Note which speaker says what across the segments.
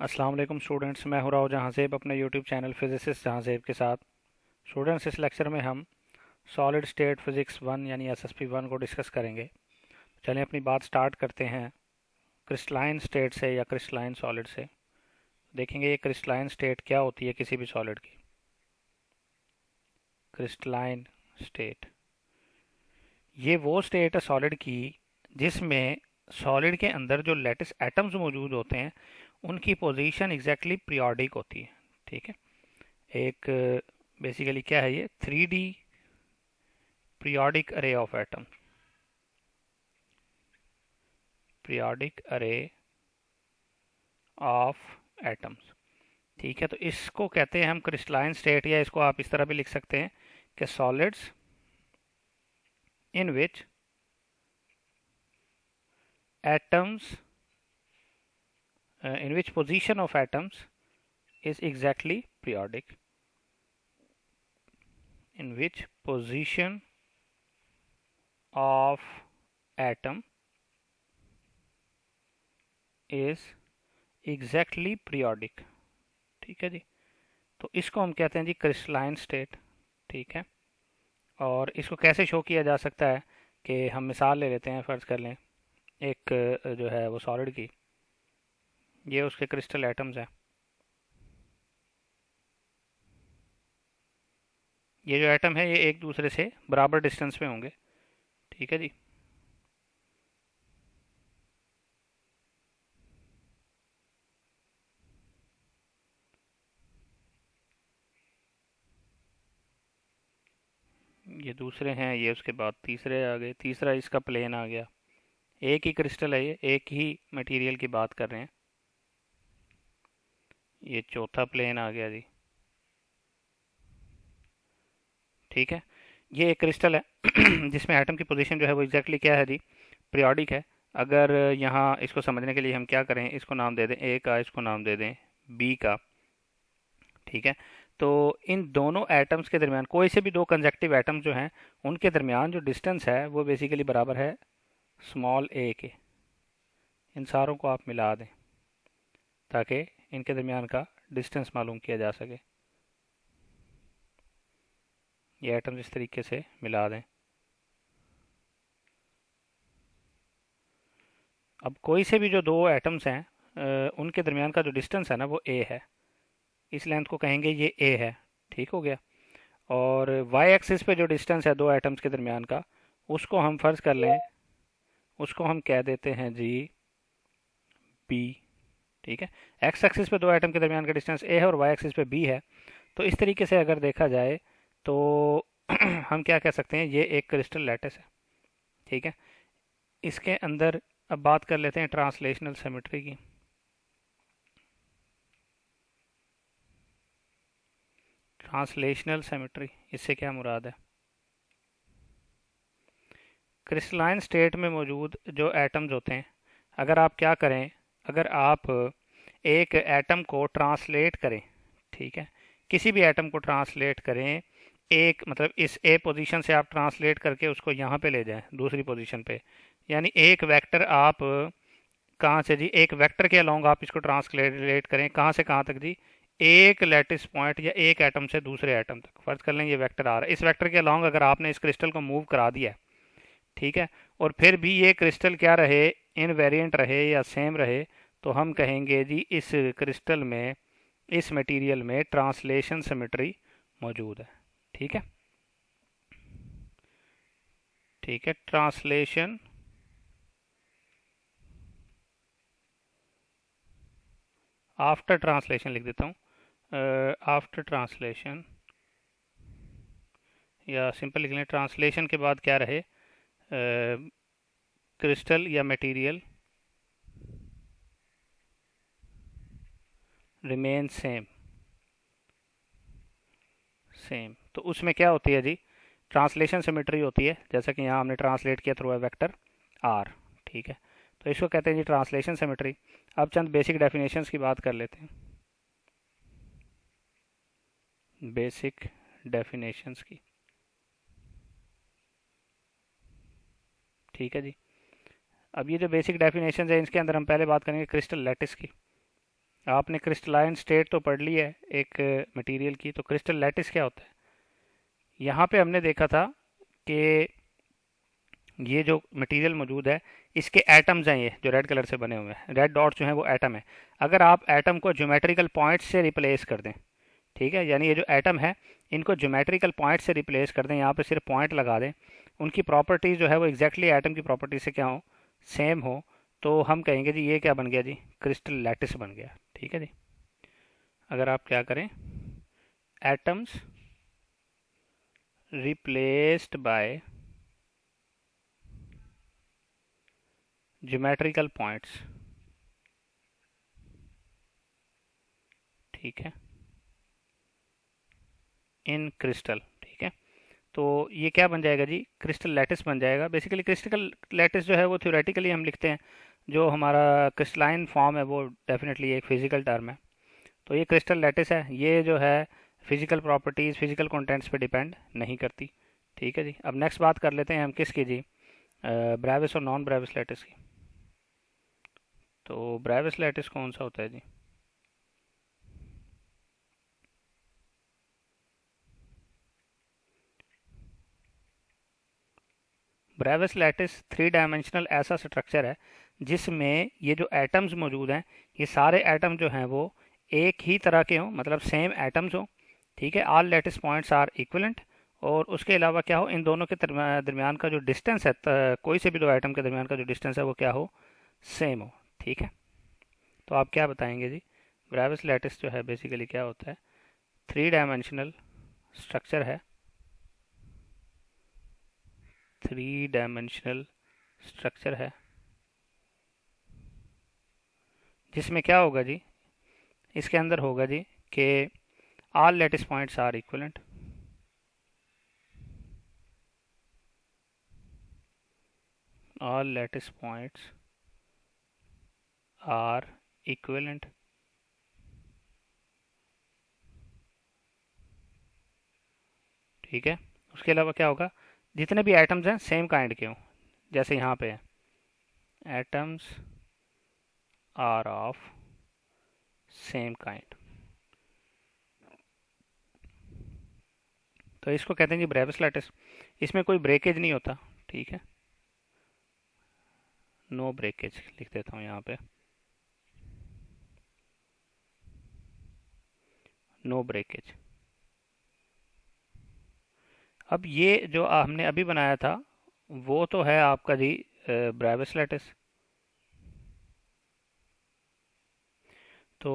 Speaker 1: अस्सलाम वालेकुम स्टूडेंट्स, मैं हूं राव जहांज़ेब अपने यूट्यूब चैनल फिजिसिस्ट जहांज़ेब के साथ। स्टूडेंट्स, इस लेक्चर में हम सॉलिड स्टेट फिज़िक्स वन यानी एसएसपी वन को डिस्कस करेंगे। चलें अपनी बात स्टार्ट करते हैं क्रिस्टलाइन स्टेट से या क्रिस्टलाइन सॉलिड से। देखेंगे ये क्रिस्टलाइन स्टेट क्या होती है किसी भी सॉलिड की। क्रिस्टलाइन स्टेट ये वो स्टेट है सॉलिड की जिसमें सॉलिड के अंदर जो लेटिस एटम्स मौजूद होते हैं उनकी पोजीशन एग्जैक्टली पीरियोडिक होती है। ठीक है, एक बेसिकली क्या है ये 3D पीरियोडिक अरे ऑफ एटम, पीरियोडिक अरे ऑफ एटम्स। ठीक है, तो इसको कहते हैं हम क्रिस्टलाइन स्टेट, या इसको आप इस तरह भी लिख सकते हैं कि solids in which atoms in which position of atoms is exactly periodic, in which position of atom is exactly periodic। ठीक है जी, तो इसको हम कहते हैं जी क्रिस्टलाइन स्टेट। ठीक है, और इसको कैसे शो किया जा सकता है कि हम मिसाल ले लेते हैं, फ़र्ज़ कर लें एक जो है वो सॉलिड की, ये उसके क्रिस्टल एटम्स हैं। ये जो एटम है ये एक दूसरे से बराबर डिस्टेंस पे होंगे। ठीक है जी, ये दूसरे हैं, ये उसके बाद तीसरे आ गए, तीसरा इसका प्लेन आ गया। एक ही क्रिस्टल है, ये एक ही मटेरियल की बात कर रहे हैं। ये चौथा प्लेन आ गया जी। ठीक है, ये एक क्रिस्टल है जिसमें एटम की पोजीशन जो है वो एग्जैक्टली क्या है जी, पीरियोडिक है। अगर यहाँ इसको समझने के लिए हम क्या करें, इसको नाम दे दें ए का, इसको नाम दे दें बी का। ठीक है, तो इन दोनों एटम्स के दरमियान कोई से भी दो कंजक्टिव एटम्स जो हैं उनके दरमियान जो डिस्टेंस है वो बेसिकली बराबर है स्मॉल ए के। इन सारों को आप मिला दें ताकि इनके दरमियान का डिस्टेंस मालूम किया जा सके। ये एटम्स इस तरीके से मिला दें। अब कोई से भी जो दो एटम्स हैं उनके दरमियान का जो डिस्टेंस है ना वो ए है, इस लेंथ को कहेंगे ये ए है। ठीक हो गया, और वाई एक्सिस पे जो डिस्टेंस है दो एटम्स के दरमियान का, उसको हम फर्ज कर लें, उसको हम कह देते हैं जी बी। ठीक है, एक्स एक्सिस पे दो एटम के दरमियान का डिस्टेंस ए है और वाई एक्सिस पे बी है। तो इस तरीके से अगर देखा जाए तो हम क्या कह सकते हैं, ये एक क्रिस्टल लैटिस है। ठीक है, इसके अंदर अब बात कर लेते हैं ट्रांसलेशनल सिमेट्री की। ट्रांसलेशनल सिमेट्री, इससे क्या मुराद है? क्रिस्टलाइन स्टेट में मौजूद जो एटम्स होते हैं, अगर आप क्या करें, अगर आप एक एटम को ट्रांसलेट करें, ठीक है, किसी भी एटम को ट्रांसलेट करें, एक मतलब इस ए पोजीशन से आप ट्रांसलेट करके उसको यहाँ पे ले जाएं दूसरी पोजीशन पे, यानी एक वेक्टर आप कहाँ से जी, एक वेक्टर के अलोंग आप इसको ट्रांसलेट करें, कहाँ से कहाँ तक जी, एक लैटिस पॉइंट या एक एटम से दूसरे एटम तक। फर्ज कर लें ये वेक्टर आ रहा है, इस वेक्टर के अलोंग अगर आपने इस क्रिस्टल को मूव करा दिया है, ठीक है, और फिर भी ये क्रिस्टल क्या रहे, इनवेरिएंट रहे या सेम रहे, तो हम कहेंगे जी इस क्रिस्टल में, इस मटेरियल में ट्रांसलेशन सिमेट्री मौजूद है। ठीक है, ठीक है, ट्रांसलेशन आफ्टर ट्रांसलेशन लिख देता हूँ, आफ्टर ट्रांसलेशन, या सिंपल लिख लें ट्रांसलेशन के बाद क्या रहे, क्रिस्टल या मटेरियल रिमेन सेम, सेम। तो उसमें क्या होती है जी, ट्रांसलेशन सिमेट्री होती है, जैसा कि यहाँ हमने ट्रांसलेट किया थ्रू अ वेक्टर आर। ठीक है, तो इसको कहते हैं जी ट्रांसलेशन सिमेट्री। अब चंद बेसिक डेफिनेशंस की बात कर लेते हैं, बेसिक डेफिनेशंस की। ठीक है जी, अब ये जो बेसिक डेफिनेशन है इसके अंदर हम पहले बात करेंगे क्रिस्टल लैटिस की। आपने क्रिस्टलाइन स्टेट तो पढ़ ली है एक मटेरियल की, तो क्रिस्टल लैटिस क्या होता है? यहाँ पे हमने देखा था कि ये जो मटेरियल मौजूद है इसके एटम्स हैं, ये जो रेड कलर से बने हुए हैं, रेड डॉट जो है वो एटम है। अगर आप एटम को ज्योमेट्रिकल पॉइंट्स से रिप्लेस कर दें, ठीक है, यानी ये जो एटम है इनको ज्योमेट्रिकल पॉइंट से रिप्लेस कर दें, यहाँ पे सिर्फ पॉइंट लगा दें, उनकी प्रॉपर्टीज जो है वो एग्जैक्टली एटम की प्रॉपर्टी से क्या हो, सेम हो, तो हम कहेंगे जी ये क्या बन गया जी, क्रिस्टल लैटिस बन गया। ठीक है जी। अगर आप क्या करें, atoms replaced by geometrical points, ठीक है, इन क्रिस्टल, ठीक है, तो ये क्या बन जाएगा जी, क्रिस्टल लैटिस बन जाएगा। बेसिकली क्रिस्टल लैटिस जो है वो थ्योरेटिकली हम लिखते हैं, जो हमारा क्रिस्टलाइन फॉर्म है वो डेफिनेटली एक फिजिकल टर्म है। तो ये क्रिस्टल लैटिस है, ये जो है फिजिकल प्रॉपर्टीज़ फिजिकल कंटेंट्स पे डिपेंड नहीं करती। ठीक है जी। अब नेक्स्ट बात कर लेते हैं हम किसकी जी, ब्रेविस और नॉन ब्रेविस लैटिस की। तो ब्रेविस लैटिस कौन सा होता है जी? ब्रेविस लैटिस थ्री डायमेंशनल ऐसा स्ट्रक्चर है जिसमें ये जो एटम्स मौजूद हैं, ये सारे एटम जो हैं वो एक ही तरह के हों, मतलब सेम एटम्स हों। ठीक है, all lattice points are equivalent, और उसके अलावा क्या हो, इन दोनों के दरमियान का जो डिस्टेंस है, कोई से भी दो एटम के दरमियान का जो डिस्टेंस है वो क्या हो, सेम हो। ठीक है, तो आप क्या बताएंगे जी, ब्रेविस लैटिस जो है बेसिकली क्या होता है, थ्री डायमेंशनल स्ट्रक्चर है, थ्री डायमेंशनल स्ट्रक्चर है जिसमें क्या होगा जी, इसके अंदर होगा जी कि all lattice points are equivalent, all lattice points are equivalent, ठीक है। उसके अलावा क्या होगा, जितने भी एटम्स हैं सेम काइंड के हों, जैसे यहाँ पे है atoms are of same kind, तो इसको कहते हैं जी ब्रेविस लैटिस। इसमें कोई ब्रेकेज नहीं होता, ठीक है, नो ब्रेकेज लिख देता हूँ यहाँ पे, नो ब्रेकेज। अब ये जो हमने अभी बनाया था वो तो है आपका जी ब्रेविस लैटिस। तो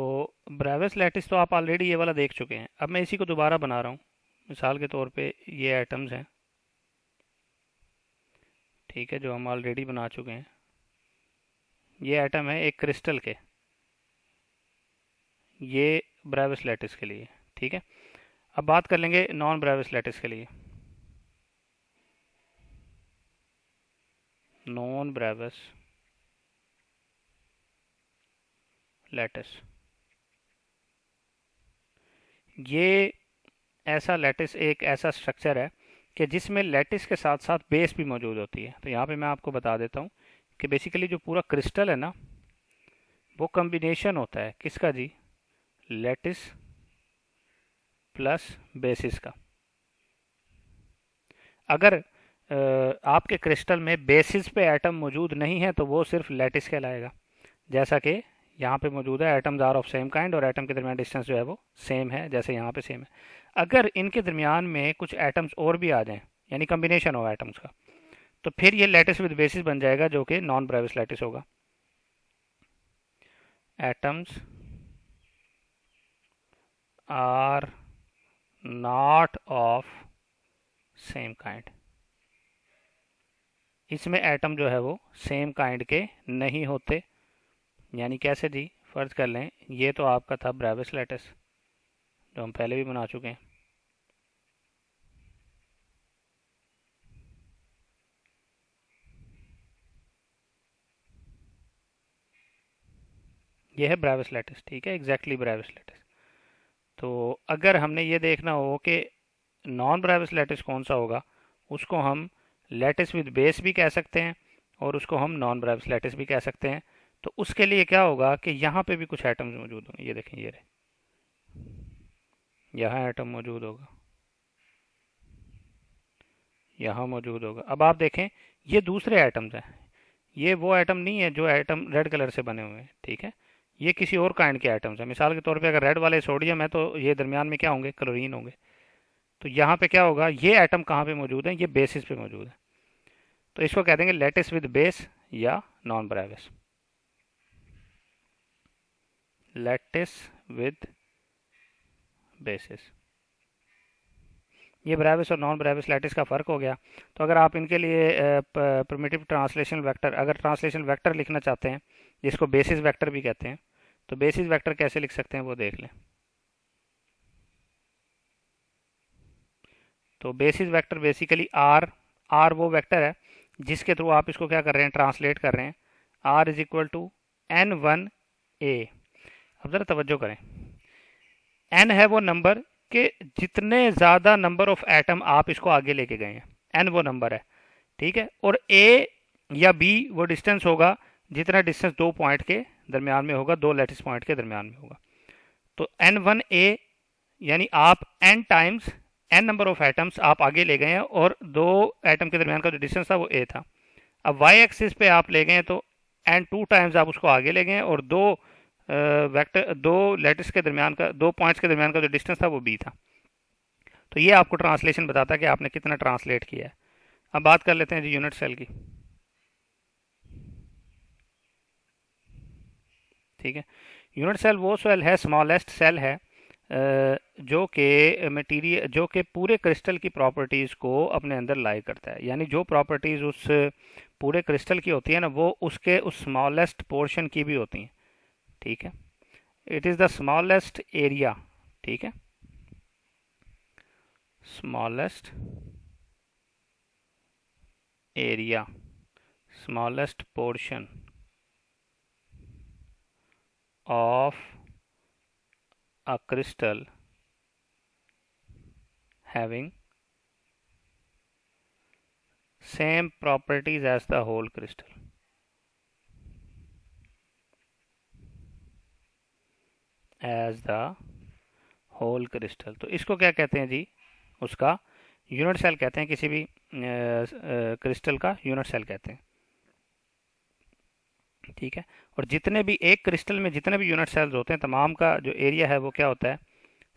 Speaker 1: ब्रेविस लैटिस तो आप ऑलरेडी ये वाला देख चुके हैं, अब मैं इसी को दोबारा बना रहा हूँ। मिसाल के तौर पे ये एटम्स हैं, ठीक है, जो हम ऑलरेडी बना चुके हैं। ये एटम है एक क्रिस्टल के, ये ब्रेविस लैटिस के लिए, ठीक है। अब बात कर लेंगे नॉन ब्रेविस लैटिस के लिए। नॉन ब्रेविस लैटिस, ये ऐसा लैटिस एक ऐसा स्ट्रक्चर है कि जिसमें लैटिस के साथ साथ बेस भी मौजूद होती है। तो यहाँ पे मैं आपको बता देता हूँ कि बेसिकली जो पूरा क्रिस्टल है ना, वो कम्बिनेशन होता है किसका जी, लैटिस प्लस बेसिस का। अगर आपके क्रिस्टल में बेसिस पे एटम मौजूद नहीं है तो वो सिर्फ लैटिस कहलाएगा, जैसा कि यहाँ पे मौजूद है atoms are of same kind, और एटम के दरमियान डिस्टेंस जो है वो सेम है, जैसे यहाँ पे सेम है। अगर इनके दरमियान में कुछ एटम्स और भी आ जाएं, यानी कम्बिनेशन हो एटम्स का, तो फिर ये लैटिस विद बेसिस बन जाएगा, जो कि नॉन ब्रेविस लैटिस होगा। Atoms are not of same kind, इसमें एटम जो है वो सेम काइंड के नहीं होते। यानी कैसे जी, फर्ज कर लें ये तो आपका था ब्रेविस लैटिस जो हम पहले भी बना चुके हैं, ये है ब्रेविस लैटिस, ठीक है, एग्जैक्टली ब्रेविस लैटिस। तो अगर हमने ये देखना हो कि नॉन ब्रेविस लैटिस कौन सा होगा, उसको हम लैटिस विद बेस भी कह सकते हैं और उसको हम नॉन ब्रेविस लैटिस भी कह सकते हैं। तो उसके लिए क्या होगा कि यहाँ पे भी कुछ एटम्स मौजूद होंगे। ये देखें, ये रहे, यहाँ एटम मौजूद होगा, यहाँ मौजूद होगा। अब आप देखें, ये दूसरे एटम्स हैं, ये वो एटम नहीं है जो एटम रेड कलर से बने हुए हैं, ठीक है। ये किसी और काइंड के एटम्स हैं। मिसाल के तौर पे अगर रेड वाले सोडियम है तो ये दरमियान में क्या होंगे, क्लोरीन होंगे। तो यहाँ पे क्या होगा, ये एटम कहाँ पे मौजूद है, ये बेसिस पे मौजूद है। तो इसको कह देंगे लेटिस विद बेस या non Bravais. Lattice with basis, ये ब्रेविस और नॉन ब्रेविस लैटिस का फ़र्क हो गया। तो अगर आप इनके लिए प्रिमिटिव ट्रांसलेशन वेक्टर, अगर ट्रांसलेशन वेक्टर लिखना चाहते हैं जिसको बेसिस वेक्टर भी कहते हैं, तो बेसिस वेक्टर कैसे लिख सकते हैं वो देख लें। तो बेसिस वेक्टर बेसिकली आर वो वेक्टर है जिसके थ्रू आप इसको क्या कर रहे हैं, ट्रांसलेट कर रहे हैं। R is equal to N1A। अब ज़रा तवज्जो करें, एन है वो नंबर कि जितने ज़्यादा नंबर ऑफ एटम आप इसको आगे लेके गए हैं, एन वो नंबर है, ठीक है। और ए या बी वो डिस्टेंस होगा जितना डिस्टेंस दो पॉइंट के दरमियान में होगा, दो लैटिस पॉइंट के दरमियान में होगा। तो N1A यानी आप n times n number of atoms आप आगे ले गए हैं और दो एटम के दरमियान का जो डिस्टेंस था वो a था। अब y एक्सिस पे आप ले गए तो n2 टाइम्स आप उसको आगे ले गए और दो वेक्टर, दो लेटिस के दरमियान का, दो पॉइंट्स के दरमियान का जो डिस्टेंस था वो b था। तो ये आपको ट्रांसलेशन बताता है कि आपने कितना ट्रांसलेट किया है। अब बात कर लेते हैं जी यूनिट सेल की, ठीक है। यूनिट सेल वो सेल है, स्मॉलेस्ट सेल है जो कि मटेरियल, जो कि पूरे क्रिस्टल की प्रॉपर्टीज़ को अपने अंदर लाई करता है। यानी जो प्रॉपर्टीज़ उस पूरे क्रिस्टल की होती है ना, वो उसके उस स्मॉलेस्ट पोर्शन की भी होती हैं, ठीक है। It is the smallest area, ठीक है, smallest area, smallest portion of a crystal having same properties as the whole crystal, as the whole crystal। तो इसको क्या कहते हैं जी, उसका यूनिट सेल कहते हैं, किसी भी क्रिस्टल का यूनिट सेल कहते हैं, ठीक है। और जितने भी एक क्रिस्टल में जितने भी यूनिट सेल्स होते हैं, तमाम का जो एरिया है वो क्या होता है,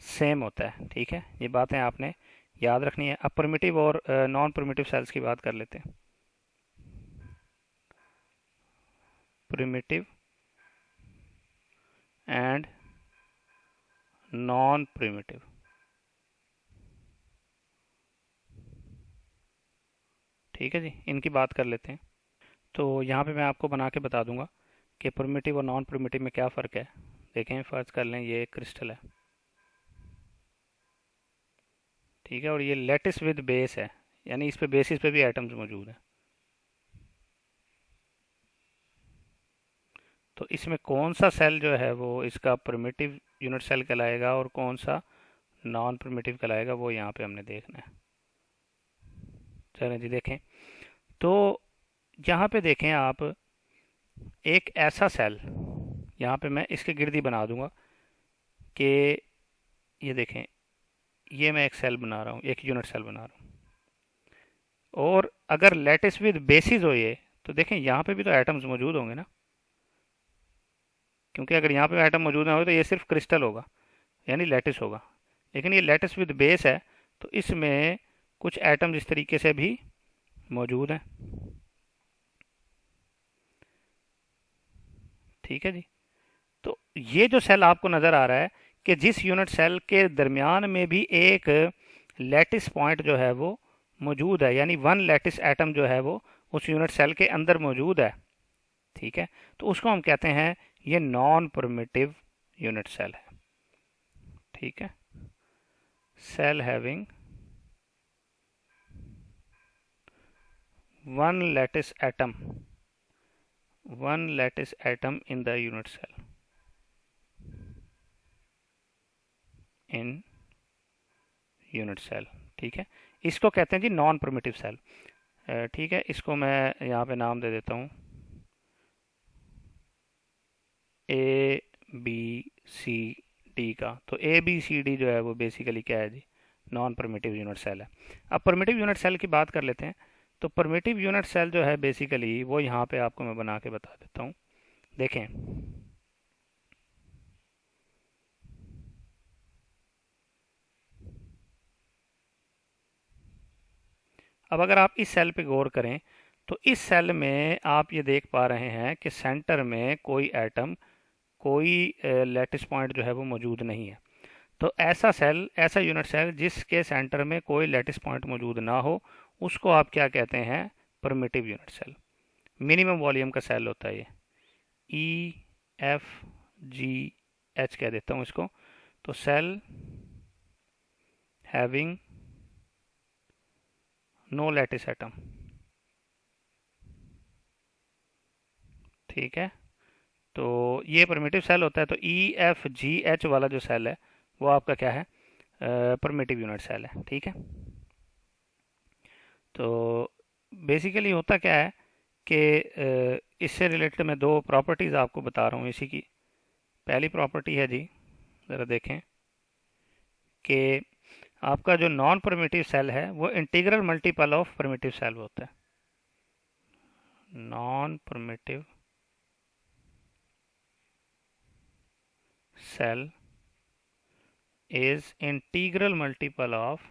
Speaker 1: सेम होता है, ठीक है। ये बातें आपने याद रखनी है। अब प्रिमिटिव और नॉन प्रिमिटिव सेल्स की बात कर लेते हैं। प्रिमिटिव एंड नॉन प्रिमिटिव, ठीक है जी, इनकी बात कर लेते हैं। तो यहाँ पे मैं आपको बना के बता दूंगा कि प्रिमिटिव और नॉन प्रिमिटिव में क्या फ़र्क है। देखें, फ़र्ज कर लें ये एक क्रिस्टल है, ठीक है, और ये लेटिस विद बेस है, यानी इस पे बेसिस पे भी एटम्स मौजूद हैं। तो इसमें कौन सा सेल जो है वो इसका प्रिमिटिव यूनिट सेल कहलाएगा और कौन सा नॉन प्रिमिटिव कहलाएगा, वो यहाँ पे हमने देखना है। चलें जी देखें, तो यहाँ पे देखें आप, एक ऐसा सेल, यहाँ पे मैं इसके गिर्दी बना दूंगा कि ये देखें, ये मैं एक सेल बना रहा हूँ, एक यूनिट सेल बना रहा हूँ। और अगर लेटिस विद बेसिस हो ये, तो देखें यहाँ पे भी तो एटम्स मौजूद होंगे ना, क्योंकि अगर यहाँ पे एटम मौजूद ना हो तो ये सिर्फ क्रिस्टल होगा, यानी लेटिस होगा। लेकिन ये लेटिस विद बेस है, तो इसमें कुछ एटम्स इस तरीके से भी मौजूद हैं, ठीक है जी। तो ये जो सेल आपको नज़र आ रहा है कि जिस यूनिट सेल के दरमियान में भी एक लेटिस पॉइंट जो है वो मौजूद है, यानी वन लेटिस एटम जो है वो उस यूनिट सेल के अंदर मौजूद है, ठीक है, तो उसको हम कहते हैं ये नॉन प्रिमिटिव यूनिट सेल है, ठीक है। Cell having one lattice atom, one lattice atom in the unit cell, in unit cell, ठीक है। इसको कहते हैं जी नॉन प्रिमिटिव सेल, ठीक है। इसको मैं यहाँ पे नाम दे देता हूँ ए बी सी डी का। तो ए बी सी डी जो है वो बेसिकली क्या है जी, नॉन परमिटिव यूनिट सेल है। अब परमिटिव यूनिट सेल की बात कर लेते हैं। तो परमिटिव यूनिट सेल जो है बेसिकली वो यहाँ पे आपको मैं बना के बता देता हूँ। देखें, अब अगर आप इस सेल पे गौर करें तो इस सेल में आप ये देख पा रहे हैं कि सेंटर में कोई एटम, कोई लैटिस पॉइंट जो है वो मौजूद नहीं है। तो ऐसा सेल, ऐसा यूनिट सेल जिसके सेंटर में कोई लैटिस पॉइंट मौजूद ना हो, उसको आप क्या कहते हैं, primitive unit cell. Minimum volume का सेल होता है ये, ई एफ जी एच कह देता हूँ इसको। तो cell having no lattice atom, ठीक है। तो ये परमिटिव सेल होता है। तो ई एफ जी एच वाला जो सेल है वो आपका क्या है, परमिटिव यूनिट सेल है, ठीक है। तो बेसिकली होता क्या है कि इससे रिलेटेड मैं दो प्रॉपर्टीज़ आपको बता रहा हूँ इसी की। पहली प्रॉपर्टी है जी, ज़रा देखें कि आपका जो नॉन परमिटिव सेल है वो integral multiple of primitive cell होता है। Non primitive cell is integral multiple of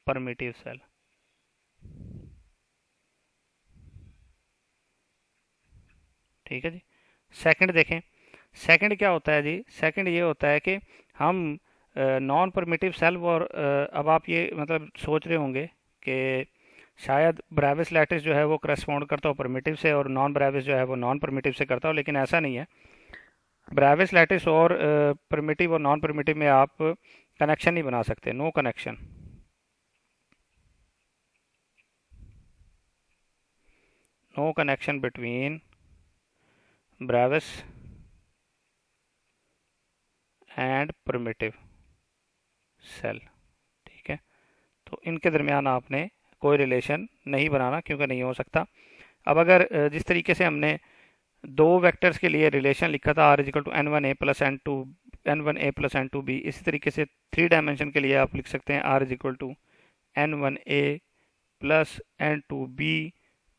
Speaker 1: permittive cell। ठीक है जी। सेकंड देखें, सेकंड क्या होता है जी, सेकंड ये होता है कि हम नॉन परमिटिव सेल, और अब आप ये मतलब सोच रहे होंगे कि शायद ब्रेविस लैटिस जो है वो करस्पॉन्ड करता हो परमिटिव से और नॉन ब्रेविस जो है वो नॉन परमिटिव से करता हो, लेकिन ऐसा नहीं है। ब्रेविस लैटिस और परमिटिव और नॉन परमिटिव में आप कनेक्शन नहीं बना सकते, no connection. No connection between Bravais and primitive cell, ठीक है। तो इनके दरमियान आपने कोई रिलेशन नहीं बनाना, क्योंकि नहीं हो सकता। अब अगर जिस तरीके से हमने दो वेक्टर्स के लिए रिलेशन लिखा था, R is equal to N one A plus N one A plus N two B, इसी तरीके से थ्री डायमेंशन के लिए आप लिख सकते हैं R is equal to N one A plus N two B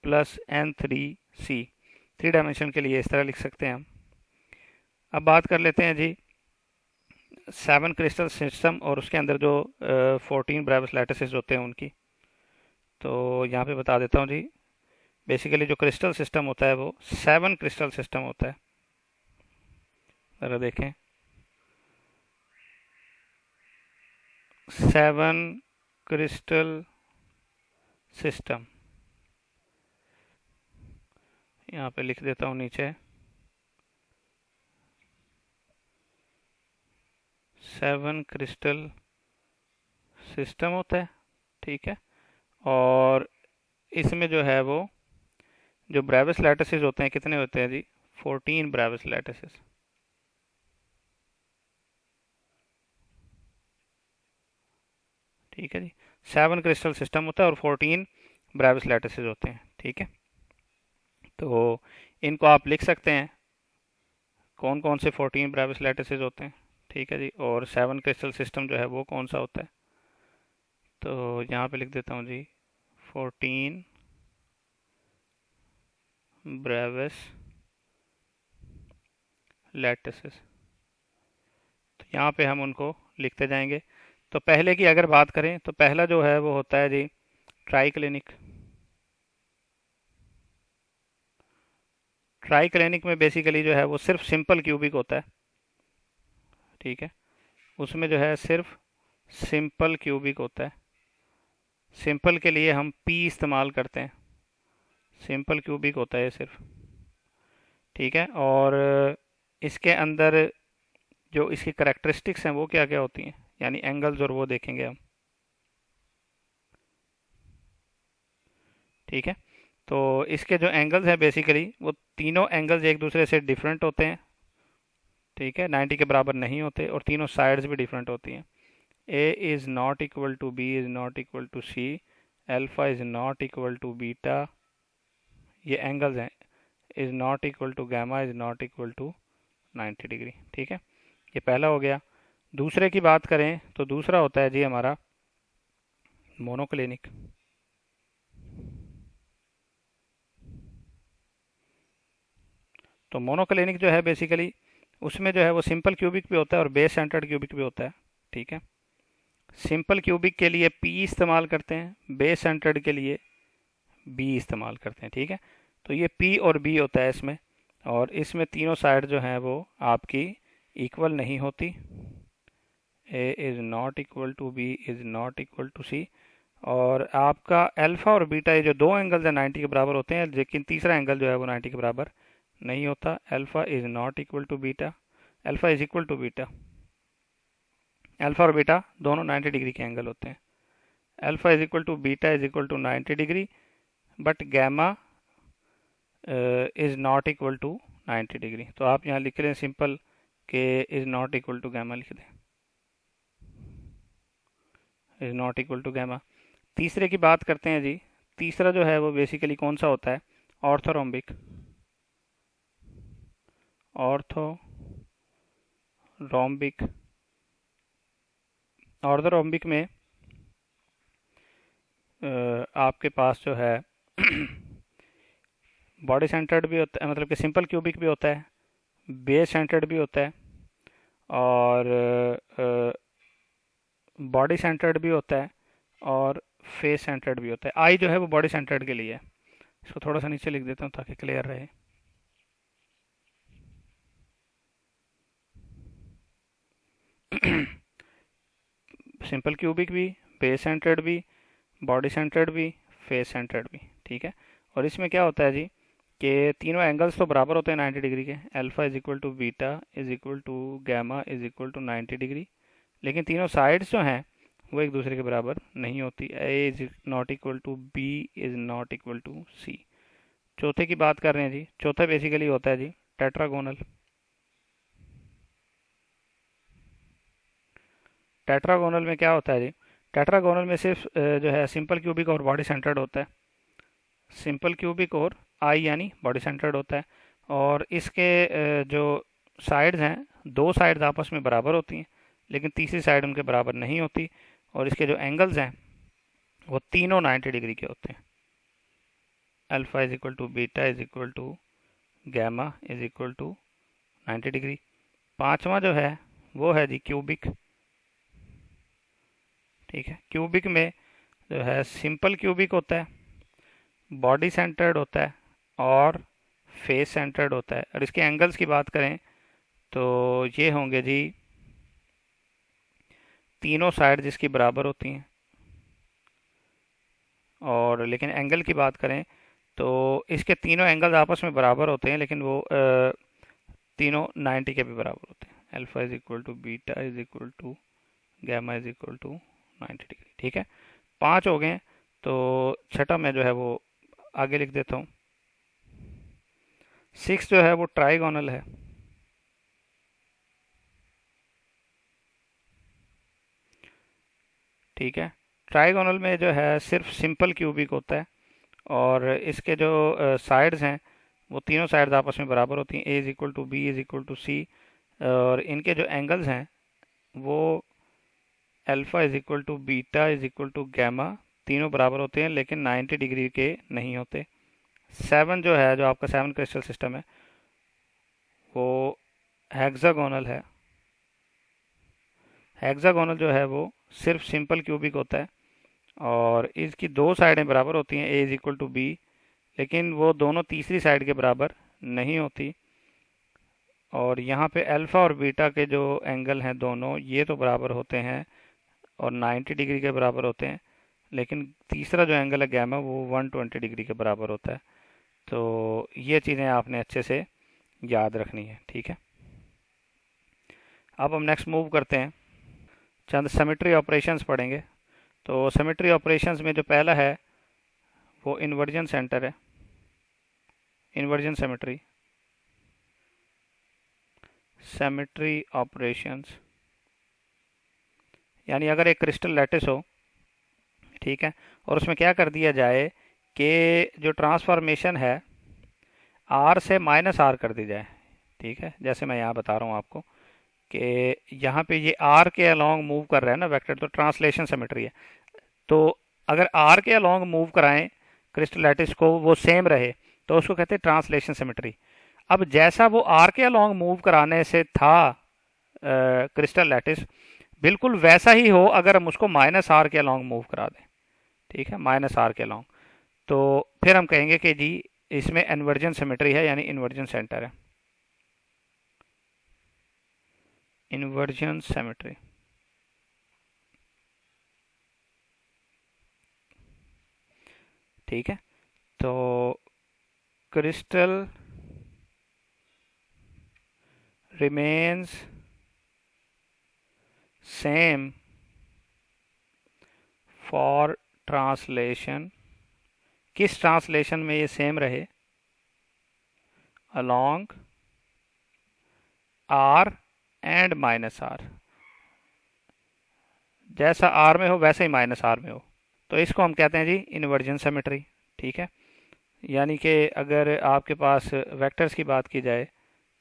Speaker 1: plus N three C. Three dimension के लिए इस तरह लिख सकते हैं हम। अब बात कर लेते हैं जी 7 क्रिस्टल सिस्टम और उसके अंदर जो 14 ब्रेविस लैटिसेस होते हैं उनकी। तो यहाँ पे बता देता हूँ जी, बेसिकली जो क्रिस्टल सिस्टम होता है वो 7 क्रिस्टल सिस्टम होता है। ज़रा देखें, 7 क्रिस्टल सिस्टम, यहाँ पे लिख देता हूँ नीचे, 7 क्रिस्टल सिस्टम होता है, ठीक है। और इसमें जो है वो जो ब्रेविस लैटिसेस होते हैं कितने होते हैं जी, 14 ब्रेविस लैटिसेस, ठीक है जी। 7 क्रिस्टल सिस्टम होता है और 14 ब्रेविस लैटिसेस होते हैं, ठीक है। तो इनको आप लिख सकते हैं कौन कौन से 14 ब्रेविस लैटिसेस होते हैं, ठीक है जी। और 7 क्रिस्टल सिस्टम जो है वो कौन सा होता है, तो यहाँ पे लिख देता हूँ जी 14 ब्रेविस लैटिसेस। तो यहाँ पे हम उनको लिखते जाएंगे। तो पहले की अगर बात करें तो पहला जो है वो होता है जी ट्राइक्लिनिक। ट्राइक्लिनिक में बेसिकली जो है वो सिर्फ सिंपल क्यूबिक होता है, ठीक है। उसमें जो है सिर्फ सिंपल क्यूबिक होता है। सिंपल के लिए हम पी इस्तेमाल करते हैं, सिंपल क्यूबिक होता है सिर्फ, ठीक है। और इसके अंदर जो इसकी करेक्टरिस्टिक्स हैं वो क्या क्या होती हैं, यानी एंगल्स, और वो देखेंगे हम, ठीक है। तो इसके जो एंगल्स हैं बेसिकली वो तीनों एंगल्स एक दूसरे से डिफरेंट होते हैं, ठीक है, 90 के बराबर नहीं होते, और तीनों साइड्स भी डिफरेंट होती हैं। A is not equal to B is not equal to C alpha is not equal to beta, ये एंगल्स हैं, is not equal to gamma is not equal to 90 degree. ठीक है, ये पहला हो गया। दूसरे की बात करें तो दूसरा होता है जी हमारा मोनोक्लिनिक। तो मोनोक्लिनिक जो है बेसिकली उसमें जो है वो सिंपल क्यूबिक भी होता है और बेस सेंटर्ड क्यूबिक भी होता है। ठीक है, सिंपल क्यूबिक के लिए पी इस्तेमाल करते हैं, बेस सेंटर्ड के लिए बी इस्तेमाल करते हैं। ठीक है, तो ये पी और बी होता है इसमें, और इसमें तीनों साइड जो हैं वो आपकी इक्वल नहीं होती। A is not equal to B is not equal to c, और आपका अल्फ़ा और बीटा ये जो दो एंगल्स हैं 90 के बराबर होते हैं, लेकिन तीसरा एंगल जो है वो 90 के बराबर नहीं होता। Alpha is not equal to beta, alpha is equal to beta, alpha और बीटा दोनों 90 डिग्री के एंगल होते हैं। Alpha is equal to beta is equal to 90 degree, but gamma is not equal to 90 degree. तो आप यहाँ लिख लें सिंपल के is not equal to gamma लिख दें, is not equal to gamma. तीसरे की बात करते हैं जी। तीसरा जो है वो बेसिकली कौन सा होता है? ऑर्थोरोम्बिक। ऑर्थोरोम्बिक, ऑर्थोरोम्बिक में आपके पास जो है बॉडी सेंटर्ड भी होता है, मतलब कि सिंपल क्यूबिक भी होता है, बेस सेंटर्ड भी होता है, और बॉडी सेंटर्ड भी होता है, और फेस सेंटर्ड भी होता है। आई जो है वो बॉडी सेंटर्ड के लिए है। इसको थोड़ा सा नीचे लिख देता हूँ ताकि क्लियर रहे। सिंपल क्यूबिक भी, बेस सेंटर्ड भी, बॉडी सेंटर्ड भी, फेस सेंटर्ड भी। ठीक है, और इसमें क्या होता है जी कि तीनों एंगल्स तो बराबर होते हैं 90 डिग्री के। Alpha is equal to beta is equal to gamma is equal to 90 degree, लेकिन तीनों साइड्स जो हैं वो एक दूसरे के बराबर नहीं होती। A is not equal to b is not equal to c. चौथे की बात कर रहे हैं जी। चौथा बेसिकली होता है जी टेट्रागोनल। टेट्रागोनल में क्या होता है जी? टेट्रागोनल में सिर्फ जो है सिंपल क्यूबिक और बॉडी सेंटर्ड होता है। सिंपल क्यूबिक और आई यानी बॉडी सेंटर्ड होता है, और इसके जो साइड्स हैं, दो साइड्स आपस में बराबर होती हैं, लेकिन तीसरी साइड उनके बराबर नहीं होती, और इसके जो एंगल्स हैं वो तीनों 90 डिग्री के होते हैं। Alpha is equal to beta is equal to gamma is equal to 90 degree. पांचवा जो है वो है जी क्यूबिक। ठीक है, क्यूबिक में जो है सिंपल क्यूबिक होता है, बॉडी सेंटर्ड होता है, और फेस सेंटर्ड होता है। और इसके एंगल्स की बात करें तो ये होंगे जी तीनों साइड जिसकी बराबर होती हैं, और लेकिन एंगल की बात करें तो इसके तीनों एंगल्स आपस में बराबर होते हैं, लेकिन वो तीनों 90 के भी बराबर होते हैं। Alpha is equal to beta is equal to gamma is equal to 90 degree. ठीक है, पांच हो गए। तो छठा मैं जो है वो आगे लिख देता हूँ। सिक्स जो है वो ट्राइगोनल है। ठीक है, ट्राइगोनल में जो है सिर्फ सिंपल क्यूबिक होता है, और इसके जो साइड्स हैं वो तीनों साइड्स आपस में बराबर होती हैं। A is equal to b is equal to c, और इनके जो एंगल्स हैं वो alpha is equal to beta is equal to gamma, तीनों बराबर होते हैं लेकिन 90 डिग्री के नहीं होते। सेवन जो है, जो आपका सेवन क्रिस्टल सिस्टम है, वो हेक्सागोनल है। हेक्सागोनल जो है वो सिर्फ सिंपल क्यूबिक होता है, और इसकी दो साइडें बराबर होती हैं, a is equal to B, लेकिन वो दोनों तीसरी साइड के बराबर नहीं होती। और यहाँ पे अल्फ़ा और बीटा के जो एंगल हैं दोनों ये तो बराबर होते हैं और 90 डिग्री के बराबर होते हैं, लेकिन तीसरा जो एंगल है गैमा वो 120 डिग्री के बराबर होता है। तो ये चीज़ें आपने अच्छे से याद रखनी है। ठीक है, अब हम नेक्स्ट मूव करते हैं, चंद सिमेट्री ऑपरेशंस पढ़ेंगे। तो सिमेट्री ऑपरेशंस में जो पहला है वो इन्वर्जन सेंटर है, इन्वर्जन सिमेट्री। सिमेट्री ऑपरेशंस यानी अगर एक क्रिस्टल लैटिस हो, ठीक है, और उसमें क्या कर दिया जाए कि जो ट्रांसफॉर्मेशन है आर से माइनस आर कर दी जाए। ठीक है, जैसे मैं यहाँ बता रहा हूँ आपको कि यहाँ पे ये आर के अलोंग मूव कर रहा है ना वेक्टर, तो ट्रांसलेशन सिमेट्री है। तो अगर आर के अलोंग मूव कराएं क्रिस्टल लैटिस को, वो सेम रहे, तो उसको कहते हैं ट्रांसलेशन सिमेट्री। अब जैसा वो आर के अलोंग मूव कराने से था क्रिस्टल लैटिस, बिल्कुल वैसा ही हो अगर हम उसको माइनस आर के अलोंग मूव करा दें। ठीक है, माइनस आर के अलोंग, तो फिर हम कहेंगे कि जी इसमें इन्वर्जन सिमेट्री है, यानी इन्वर्जन सेंटर है, इन्वर्जन सिमेट्री। ठीक है, तो crystal remains same for translation. किस ट्रांसलेशन में ये सेम रहे? Along R and minus R, जैसा आर में हो वैसे ही माइनस आर में हो, तो इसको हम कहते हैं जी इन्वर्जन सिमेट्री। ठीक है, यानी कि अगर आपके पास वेक्टर्स की बात की जाए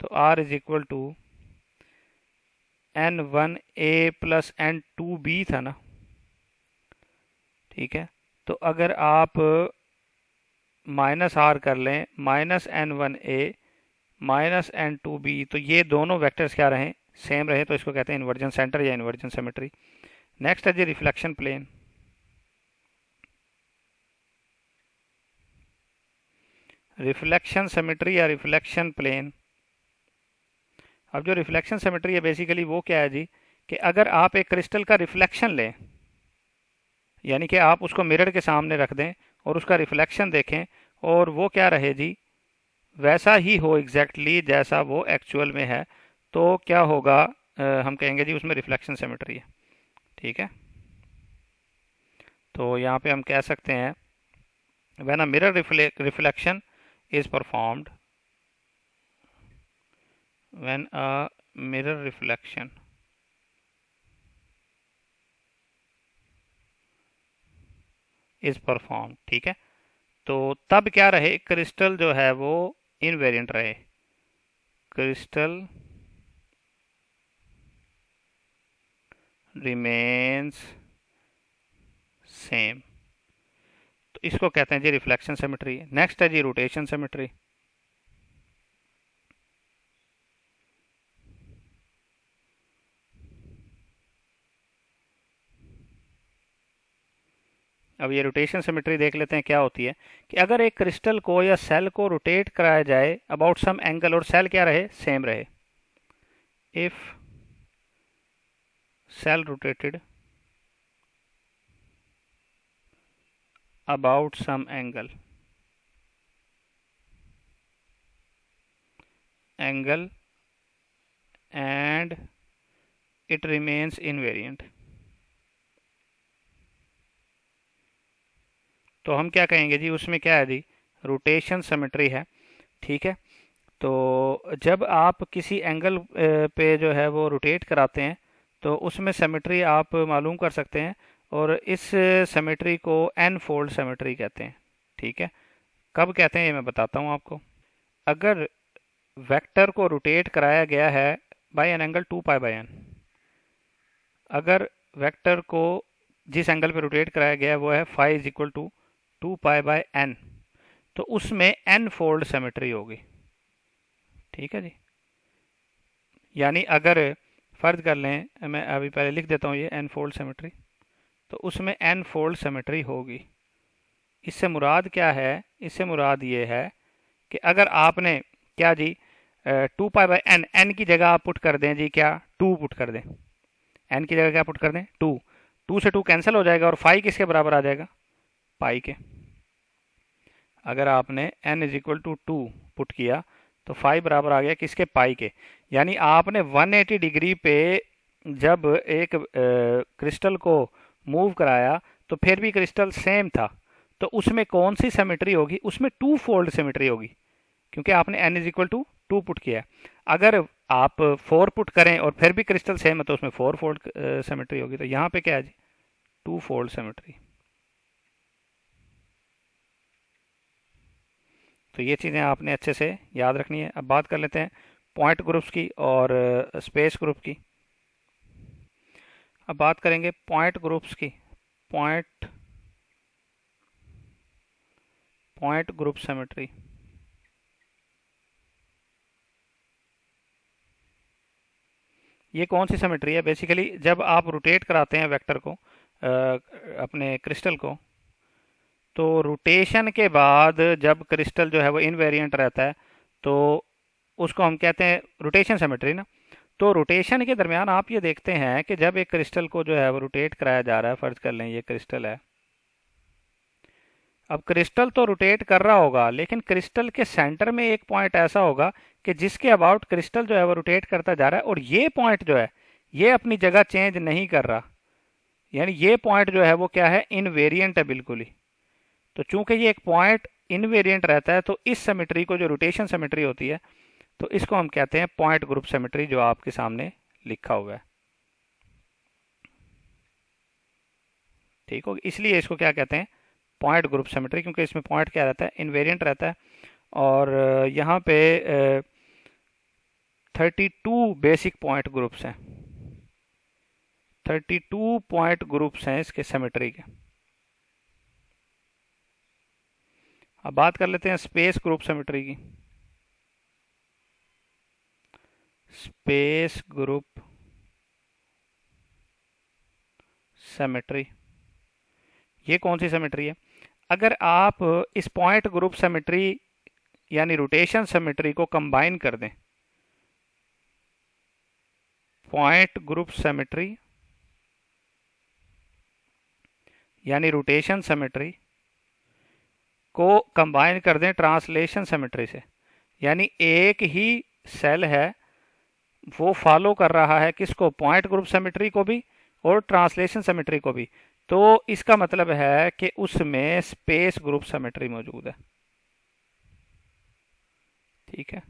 Speaker 1: तो R is equal to n1a plus n2b था ना। ठीक है, तो अगर आप माइनस आर कर लें, माइनस n1a माइनस n2b, तो ये दोनों वेक्टर्स क्या रहें? सेम रहे, तो इसको कहते हैं इन्वर्जन सेंटर या इन्वर्जन सिमेट्री। नेक्स्ट है जी रिफ्लेक्शन प्लेन। रिफ्लेक्शन सिमेट्री या रिफ्लेक्शन प्लेन। अब जो रिफ्लेक्शन सिमेट्री है बेसिकली वो क्या है जी, कि अगर आप एक क्रिस्टल का रिफ्लेक्शन लें, यानी कि आप उसको मिरर के सामने रख दें और उसका रिफ्लेक्शन देखें, और वो क्या रहे जी, वैसा ही हो एग्जैक्टली जैसा वो एक्चुअल में है, तो क्या होगा? हम कहेंगे जी उसमें रिफ्लेक्शन सिमेट्री है। ठीक है, तो यहाँ पे हम कह सकते हैं when a mirror reflection is performed, when a mirror reflection is performed। ठीक है, तो तब क्या रहे? क्रिस्टल जो है वो इनवेरिएंट रहे, क्रिस्टल रिमेन्स सेम, तो इसको कहते हैं जी रिफ्लेक्शन सिमेट्री। नेक्स्ट है जी रोटेशन सिमेट्री। अब ये रोटेशन सिमेट्री देख लेते हैं क्या होती है, कि अगर एक क्रिस्टल को या सेल को रोटेट कराया जाए अबाउट सम एंगल, और सेल क्या रहे? सेम रहे। If cell rotated about some angle and it remains invariant, तो हम क्या कहेंगे जी, उसमें क्या है जी, रोटेशन सिमेट्री है। ठीक है, तो जब आप किसी एंगल पे जो है वो रोटेट कराते हैं, तो उसमें सिमेट्री आप मालूम कर सकते हैं, और इस सिमेट्री को एन फोल्ड सिमेट्री कहते हैं। ठीक है, कब कहते हैं ये मैं बताता हूँ आपको। अगर वेक्टर को रोटेट कराया गया है बाय एन एंगल 2π/n, अगर वेक्टर को जिस एंगल पे रोटेट कराया गया है वो है phi is equal to 2π/n, तो उसमें एन फोल्ड सिमेट्री होगी। ठीक है जी, यानी अगर फर्ज कर लें, मैं अभी पहले लिख देता हूँ ये एन फोल्ड सिमेट्री, तो उसमें एन फोल्ड सिमेट्री होगी। इससे मुराद क्या है? इससे मुराद ये है कि अगर आपने क्या जी 2π/n, एन की जगह आप पुट कर दें जी क्या, 2 पुट कर दें, एन की जगह क्या पुट कर दें? 2, 2 से 2 कैंसिल हो जाएगा, और फाई किसके बराबर आ जाएगा? पाई के। अगर आपने n is equal to 2 put किया, तो फाई बराबर आ गया किसके? पाई के। यानी आपने 180 डिग्री पे जब एक क्रिस्टल को मूव कराया, तो फिर भी क्रिस्टल सेम था, तो उसमें कौन सी सिमेट्री होगी? उसमें 2 फोल्ड सिमेट्री होगी, क्योंकि आपने n is equal to 2 put किया है। अगर आप 4 पुट करें और फिर भी क्रिस्टल सेम है, तो उसमें 4 फोल्ड सिमेट्री होगी। तो यहाँ पे क्या है जी? 2 फोल्ड सिमेट्री। तो ये चीज़ें आपने अच्छे से याद रखनी है। अब बात कर लेते हैं पॉइंट ग्रुप्स की और स्पेस ग्रुप की। अब बात करेंगे पॉइंट ग्रुप्स की। Point point group symmetry. ये कौन सी सिमेट्री है? बेसिकली जब आप रोटेट कराते हैं वेक्टर को, अपने क्रिस्टल को, तो रोटेशन के बाद जब क्रिस्टल जो है वो इनवेरिएंट रहता है, तो उसको हम कहते हैं रोटेशन सिमेट्री ना। तो रोटेशन के दरमियान आप ये देखते हैं कि जब एक क्रिस्टल को जो है वो रोटेट कराया जा रहा है, फर्ज कर लें ये क्रिस्टल है। अब क्रिस्टल तो रोटेट कर रहा होगा, लेकिन क्रिस्टल के सेंटर में एक पॉइंट ऐसा होगा कि जिसके अबाउट क्रिस्टल जो है वो रोटेट करता जा रहा है, और ये पॉइंट जो है ये अपनी जगह चेंज नहीं कर रहा। यानी ये पॉइंट जो है वो क्या है, इनवेरिएंट है बिल्कुल ही। तो चूंकि ये एक पॉइंट इनवेरिएंट रहता है, तो इस सिमेट्री को, जो रोटेशन सिमेट्री होती है, तो इसको हम कहते हैं पॉइंट ग्रुप सिमेट्री, जो आपके सामने लिखा हुआ है। ठीक हो, इसलिए इसको क्या कहते हैं, पॉइंट ग्रुप सिमेट्री, क्योंकि इसमें पॉइंट क्या रहता है, इनवेरिएंट रहता है। और यहाँ पे 32 बेसिक पॉइंट ग्रुप्स हैं। 32 पॉइंट ग्रुप्स हैं इसके सिमेट्री के। अब बात कर लेते हैं स्पेस ग्रुप सिमेट्री की। स्पेस ग्रुप सिमेट्री, ये कौन सी सिमेट्री है? अगर आप इस पॉइंट ग्रुप सिमेट्री यानी रोटेशन सिमेट्री को कंबाइन कर दें, पॉइंट ग्रुप सिमेट्री यानी रोटेशन सिमेट्री को कंबाइन कर दें ट्रांसलेशन सिमेट्री से, यानी एक ही सेल है वो फॉलो कर रहा है किसको, पॉइंट ग्रुप सिमेट्री को भी और ट्रांसलेशन सिमेट्री को भी, तो इसका मतलब है कि उसमें स्पेस ग्रुप सिमेट्री मौजूद है। ठीक है,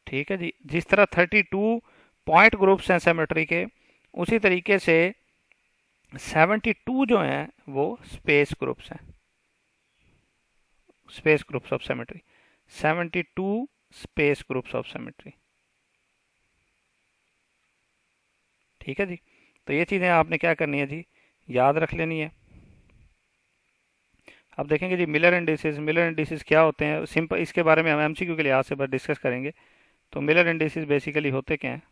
Speaker 1: ठीक है जी। जिस तरह 32 पॉइंट ग्रुप्स हैं सिमेट्री के, उसी तरीके से 72 जो हैं वो स्पेस ग्रुप्स हैं, space groups of symmetry. 72 space groups of symmetry. ठीक है जी। तो ये चीज़ें आपने क्या करनी है जी, याद रख लेनी है। अब देखेंगे जी मिलर इंडिसेस। मिलर इंडिसेस क्या होते हैं, सिंपल इसके बारे में हम एमसीक्यू के लिहाज से बस डिस्कस करेंगे। तो मिलर इंडिसेस बेसिकली होते क्या हैं?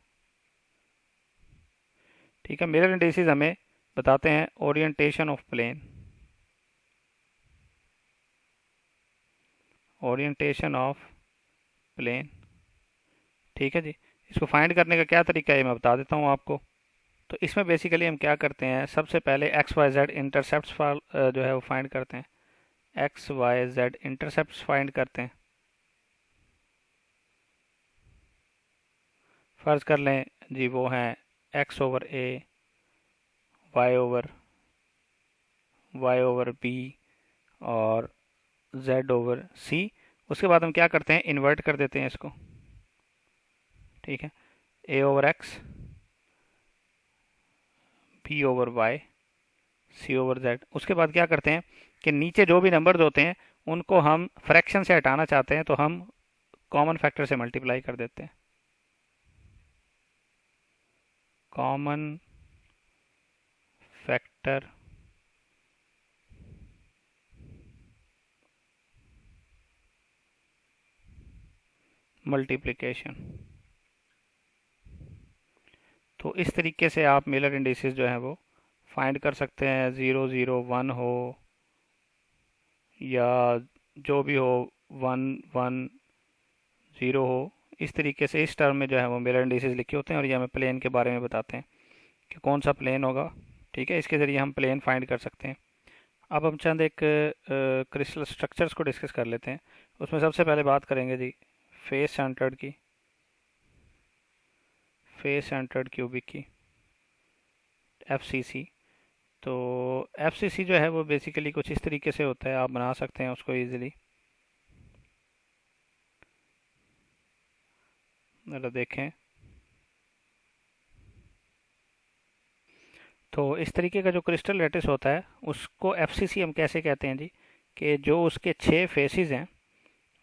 Speaker 1: ठीक है, मिरर इंडिसेस हमें बताते हैं orientation of plane. Orientation of plane. ठीक है जी। इसको फाइंड करने का क्या तरीका है मैं बता देता हूँ आपको। तो इसमें बेसिकली हम क्या करते हैं, सबसे पहले एक्स वाई जेड इंटरसेप्ट जो है वो फाइंड करते हैं। X Y Z intercept find करते हैं। फर्ज कर लें जी वो हैं X over A, Y over B और जेड ओवर सी। उसके बाद हम क्या करते हैं, इन्वर्ट कर देते हैं इसको। ठीक है, a over x, b over y, c over z. उसके बाद क्या करते हैं कि नीचे जो भी नंबर्स होते हैं उनको हम फ्रैक्शन से हटाना चाहते हैं, तो हम कॉमन फैक्टर से मल्टीप्लाई कर देते हैं। Common factor multiplication. तो इस तरीके से आप मिलर इंडिसेस जो है वो फाइंड कर सकते हैं। 0 0 1 हो या जो भी हो, 1 1 0 हो, इस तरीके से इस टर्म में जो है वो मिलर इंडिसेस लिखे होते हैं, और ये हमें प्लेन के बारे में बताते हैं कि कौन सा प्लेन होगा। ठीक है, इसके ज़रिए हम प्लेन फाइंड कर सकते हैं। अब हम चंद एक क्रिस्टल स्ट्रक्चर्स को डिस्कस कर लेते हैं। उसमें सबसे पहले बात करेंगे जी फेस सेंटर्ड की, फेस सेंटर्ड क्यूबिक की, एफसीसी। तो एफसीसी जो है वो बेसिकली कुछ इस तरीके से होता है, आप बना सकते हैं उसको इजीली। ज़रा देखें, तो इस तरीके का जो क्रिस्टल लैटिस होता है उसको एफसीसी हम कैसे कहते हैं जी, कि जो उसके 6 फेसेस हैं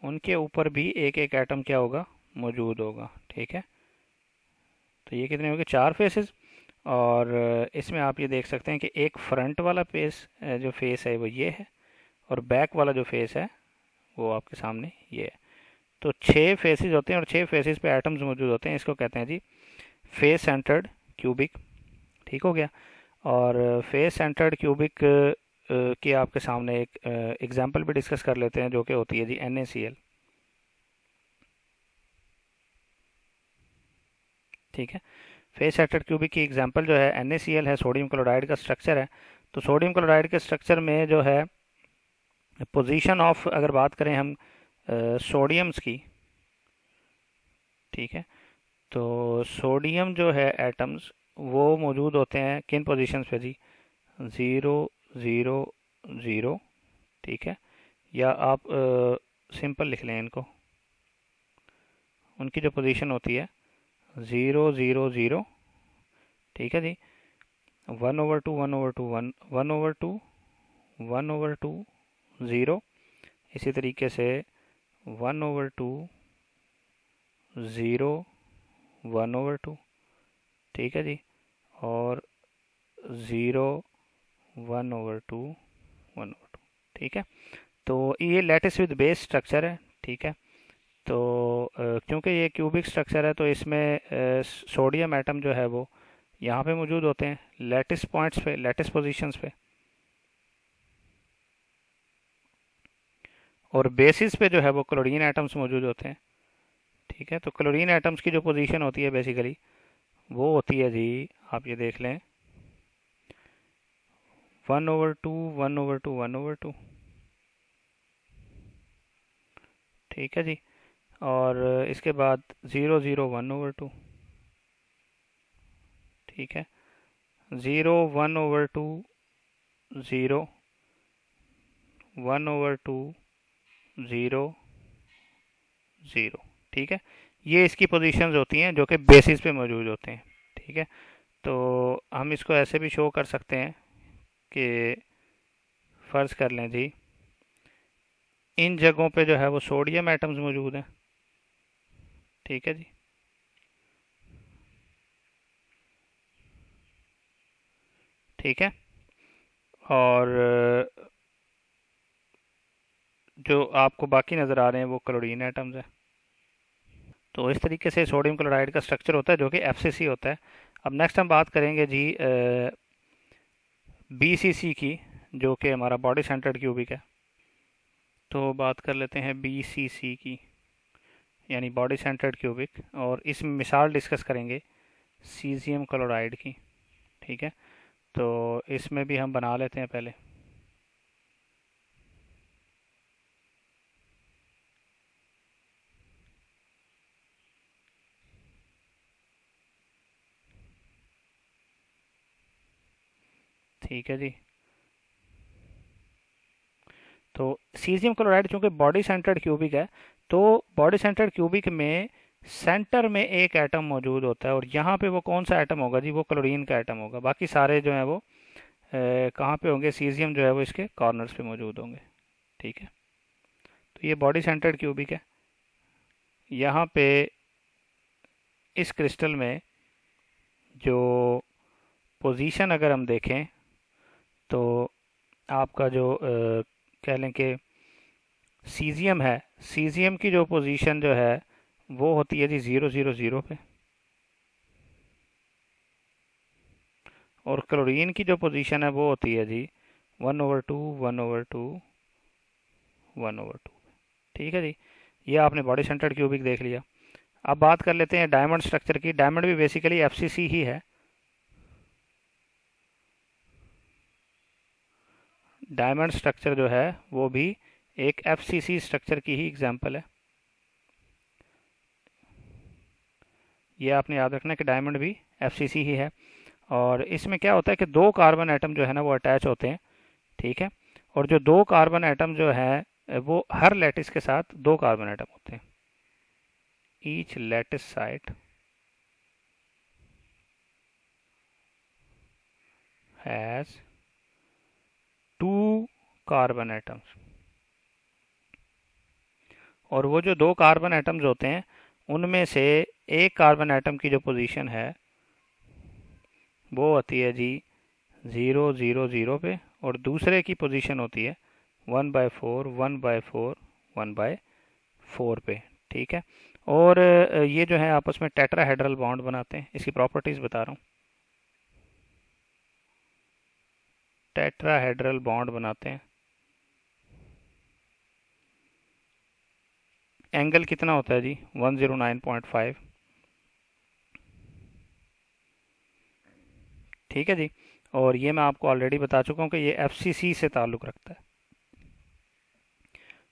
Speaker 1: उनके ऊपर भी एक एक एटम क्या होगा, मौजूद होगा। ठीक है, तो ये कितने हो गए, 4 फेसेस। और इसमें आप ये देख सकते हैं कि एक फ्रंट वाला जो फेस है वो ये है, और बैक वाला जो फेस है वो आपके सामने ये है। तो 6 फेसेस होते हैं और 6 फेसेस पे एटम्स मौजूद होते हैं। इसको कहते हैं जी फेस सेंटर्ड क्यूबिक। ठीक हो गया। और फेस सेंटर्ड क्यूबिक की आपके सामने एक एग्जांपल भी डिस्कस कर लेते हैं, जो कि होती है जी NaCl। ठीक है, फेस सेंटर्ड क्यूबिक की एग्जांपल जो है NaCl है, सोडियम क्लोराइड का स्ट्रक्चर है। तो सोडियम क्लोराइड के स्ट्रक्चर में जो है पोजीशन ऑफ, अगर बात करें हम सोडियम्स की, ठीक है, तो सोडियम जो है एटम्स वो मौजूद होते हैं किन पोजीशंस पे जी, 0 0 0। ठीक है, या आप सिंपल लिख लें इनको, उनकी जो पोजीशन होती है 0 0 0। ठीक है जी, 1/2 1/2 1/2 1/2 0। इसी तरीके से 1/2 0 1/2। ठीक है जी, और 0 1/2 1/2। ठीक है, तो ये लैटिस विद बेस स्ट्रक्चर है। ठीक है, तो क्योंकि ये क्यूबिक स्ट्रक्चर है तो इसमें सोडियम एटम जो है वो यहाँ पे मौजूद होते हैं लैटिस पॉइंट्स पे, लैटिस पोजीशंस पे। और बेसिस पे जो है वो क्लोरीन एटम्स मौजूद होते हैं। ठीक है, तो क्लोरीन एटम्स की जो पोजीशन होती है बेसिकली वो होती है जी, आप ये देख लें 1/2 1/2 1/2। ठीक है जी, और इसके बाद 0 0 1/2। ठीक है, 0 1/2 0 1/2 0 0। ठीक है, ये इसकी पोजीशंस होती हैं जो कि बेसिस पे मौजूद होते हैं। ठीक है, तो हम इसको ऐसे भी शो कर सकते हैं कि फ़र्ज़ कर लें जी इन जगहों पे जो है वो सोडियम एटम्स मौजूद हैं। ठीक है जी, ठीक है, और जो आपको बाकी नज़र आ रहे हैं वो क्लोरीन एटम्स हैं। तो इस तरीके से सोडियम क्लोराइड का स्ट्रक्चर होता है जो कि FCC होता है। अब नेक्स्ट हम बात करेंगे जी BCC की, जो कि हमारा बॉडी सेंटर्ड क्यूबिक है। तो बात कर लेते हैं BCC की, यानी बॉडी सेंटर्ड क्यूबिक, और इस मिसाल डिस्कस करेंगे सीजियम क्लोराइड की। ठीक है, तो इसमें भी हम बना लेते हैं पहले। ठीक है जी, तो सीजियम क्लोराइड चूंकि बॉडी सेंटर्ड क्यूबिक है, तो बॉडी सेंटर्ड क्यूबिक में सेंटर में एक एटम मौजूद होता है, और यहाँ पे वो कौन सा एटम होगा जी, वो क्लोरीन का एटम होगा। बाकी सारे जो हैं वो कहाँ पे होंगे, सीजियम जो है वो इसके कॉर्नर्स पे मौजूद होंगे। ठीक है, तो ये बॉडी सेंटर्ड क्यूबिक है। यहाँ पे इस क्रिस्टल में जो पोजीशन अगर हम देखें तो आपका जो कह लें कि सीजियम है, सीजियम की जो पोजीशन जो है वो होती है जी 0 0 0 पे, और क्लोरीन की जो पोजीशन है वो होती है जी 1/2 1/2 1/2। ठीक है जी, ये आपने बॉडी सेंटर्ड क्यूबिक देख लिया। अब बात कर लेते हैं डायमंड स्ट्रक्चर की। डायमंड भी बेसिकली FCC ही है। डायमंड स्ट्रक्चर जो है वो भी एक FCC स्ट्रक्चर की ही एग्जांपल है। ये आपने याद रखना है कि डायमंड भी FCC ही है। और इसमें क्या होता है कि दो कार्बन एटम जो है ना वो अटैच होते हैं। ठीक है, और जो दो कार्बन एटम जो है वो हर लैटिस के साथ दो कार्बन एटम होते हैं। Each lattice site has 2 carbon atoms. और वो जो दो कार्बन एटम्स होते हैं उनमें से एक कार्बन एटम की जो पोजीशन है वो होती है जी 0 0 0 पे, और दूसरे की पोजीशन होती है 1/4 1/4 1/4 पे। ठीक है। और ये जो है आपस में टेट्राहेड्रल बॉन्ड बनाते हैं। इसकी प्रॉपर्टीज बता रहा हूँ। टेट्राहेड्रल बॉन्ड बनाते हैं। एंगल कितना होता है जी 109.5। ठीक है जी। और ये मैं आपको ऑलरेडी बता चुका हूँ कि ये एफसीसी से ताल्लुक़ रखता है।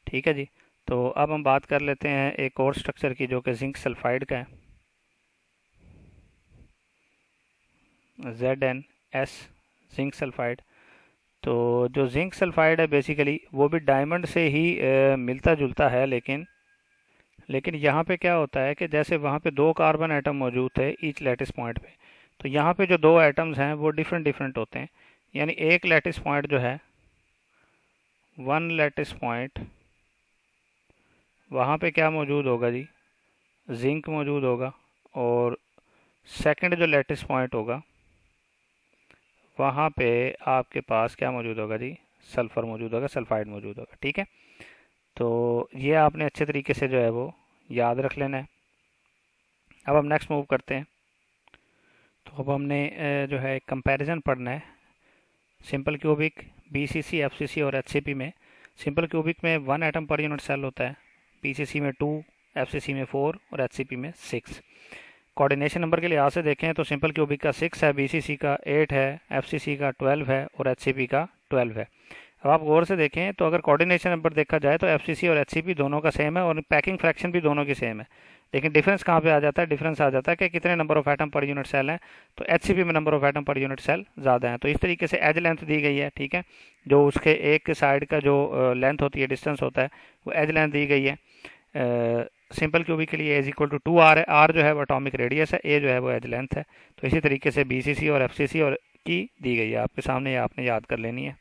Speaker 1: ठीक है जी। तो अब हम बात कर लेते हैं एक और स्ट्रक्चर की जो कि जिंक सल्फाइड का है, ZnS, जिंक सल्फाइड। तो जो जिंक सल्फाइड है बेसिकली वो भी डायमंड से ही मिलता जुलता है, लेकिन यहाँ पे क्या होता है कि जैसे वहाँ पे दो कार्बन एटम मौजूद थे ईच लैटिस पॉइंट पे, तो यहाँ पे जो दो एटम्स हैं वो डिफरेंट डिफरेंट होते हैं। यानी एक लैटिस पॉइंट जो है, वन लैटिस पॉइंट, वहाँ पे क्या मौजूद होगा जी, जिंक मौजूद होगा। और सेकंड जो लैटिस पॉइंट होगा वहाँ पे आपके पास क्या मौजूद होगा जी, सल्फ़र मौजूद होगा, सल्फाइड मौजूद होगा। ठीक है। तो ये आपने अच्छे तरीके से जो है वो याद रख लेना है। अब हम नेक्स्ट मूव करते हैं। तो अब हमने जो है कंपैरिजन पढ़ना है सिंपल क्यूबिक, बीसीसी, एफसीसी और एचसीपी में। सिंपल क्यूबिक में 1 एटम पर यूनिट सेल होता है, बीसीसी में 2, एफसीसी में 4 और एचसीपी में 6। कोऑर्डिनेशन नंबर के लिहाज से देखें तो सिंपल क्यूबिक का 6 है, बीसीसी का 8 है, एफसीसी का 12 है और एचसीपी का 12 है। अब आप गौर से देखें तो अगर कोऑर्डिनेशन नंबर देखा जाए तो एफसीसी और एचसीपी दोनों का सेम है और पैकिंग फ्रैक्शन भी दोनों की सेम है। लेकिन डिफरेंस कहाँ पे आ जाता है, डिफरेंस आ जाता है कि कितने number of atom per unit cell हैं। तो एचसीपी में number of atom per unit cell ज़्यादा है। तो इस तरीके से एज लेंथ दी गई है। ठीक है। जो उसके एक साइड का जो लेंथ होती है, डिस्टेंस होता है, वो एज लेंथ दी गई है। सिंपल क्यूबिक के लिए A = 2R है। आर जो है वो एटॉमिक रेडियस है, ए जो है वो एज लेंथ है। तो इसी तरीके से बीसीसी और एफसीसी और की दी गई है आपके सामने, ये आपने याद कर लेनी है।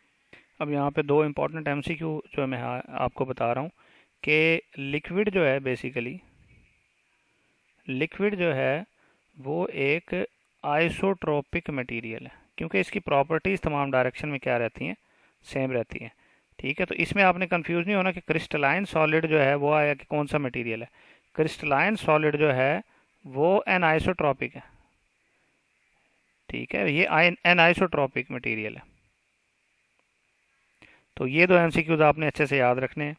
Speaker 1: अब यहाँ पे दो इंपॉर्टेंट एमसीक्यू जो मैं आपको बता रहा हूँ कि लिक्विड जो है बेसिकली, लिक्विड जो है वो एक आइसोट्रोपिक मटेरियल है, क्योंकि इसकी प्रॉपर्टीज़ तमाम डायरेक्शन में क्या रहती हैं, सेम रहती हैं। ठीक है। तो इसमें आपने कंफ्यूज नहीं होना कि क्रिस्टलाइन सॉलिड जो है वो आया कि कौन सा मटेरियल है। क्रिस्टलाइन सॉलिड जो है वो एन आइसोट्रॉपिक है। ठीक है। ये एन आइसोट्रॉपिक मटेरियल है। तो ये दो एमसीक्यूज आपने अच्छे से याद रखने हैं।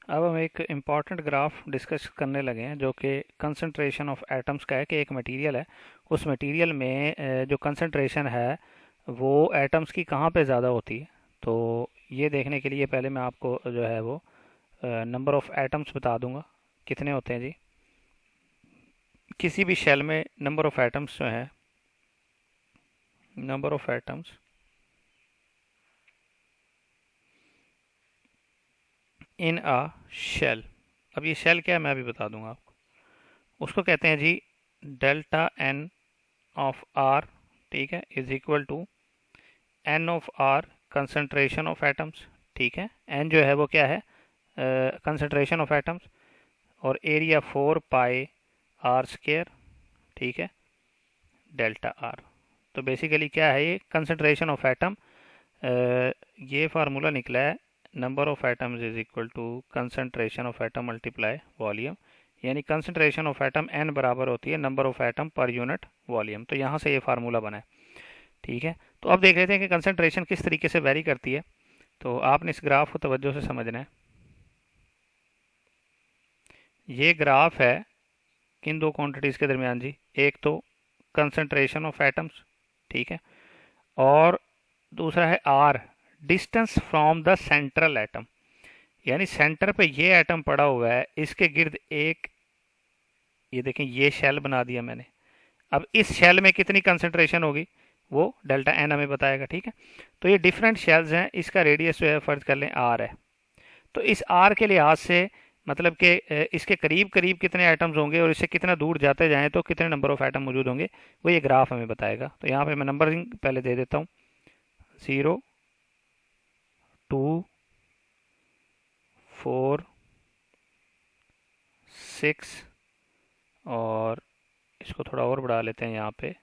Speaker 1: अब हम एक इम्पॉर्टेंट ग्राफ डिस्कस करने लगे हैं जो कि कंसंट्रेशन ऑफ एटम्स का है, कि एक मटेरियल है, उस मटेरियल में जो कंसंट्रेशन है वो एटम्स की कहाँ पे ज़्यादा होती है। तो ये देखने के लिए पहले मैं आपको जो है वो नंबर ऑफ एटम्स बता दूंगा कितने होते हैं जी। किसी भी शेल में नंबर ऑफ एटम्स जो है, number of atoms in a shell. अब ये शेल क्या है मैं अभी बता दूंगा आपको। उसको कहते हैं जी डेल्टा एन ऑफ आर, ठीक है, is equal to N of R concentration of atoms. ठीक है। एन जो है वो क्या है, कंसंट्रेशन ऑफ एटम्स, और एरिया 4πr²। ठीक है, डेल्टा आर। तो बेसिकली क्या है, ये कंसंट्रेशन ऑफ एटम, ये फार्मूला निकला है number of atoms is equal to concentration of atom multiply volume. यानी कंसंट्रेशन ऑफ एटम एन बराबर होती है number of atom per unit volume. तो यहाँ से ये फार्मूला बना है। ठीक है। तो अब देख लेते हैं कि कंसंट्रेशन किस तरीके से वेरी करती है। तो आपने इस ग्राफ को तवज्जो से समझना है। ये ग्राफ है किन दो क्वांटिटीज़ के दरमियान जी, एक तो कंसंट्रेशन ऑफ एटम्स, ठीक है, और दूसरा है R, distance from the central atom. यानी सेंटर पे ये एटम पड़ा हुआ है, इसके गिर्द एक, ये देखें ये शेल बना दिया मैंने। अब इस शेल में कितनी कंसंट्रेशन होगी वो डेल्टा एन हमें बताएगा। ठीक है। तो ये डिफरेंट शेल्स हैं, इसका रेडियस जो है फर्ज कर लें आर है। तो इस आर के लिहाज से मतलब कि इसके करीब करीब कितने एटम्स होंगे और इससे कितना दूर जाते जाएं तो कितने नंबर ऑफ एटम मौजूद होंगे, वो ये ग्राफ हमें बताएगा। तो यहाँ पे मैं नंबरिंग पहले दे देता हूँ, 0 2 4 6 और इसको थोड़ा और बढ़ा लेते हैं, यहाँ पे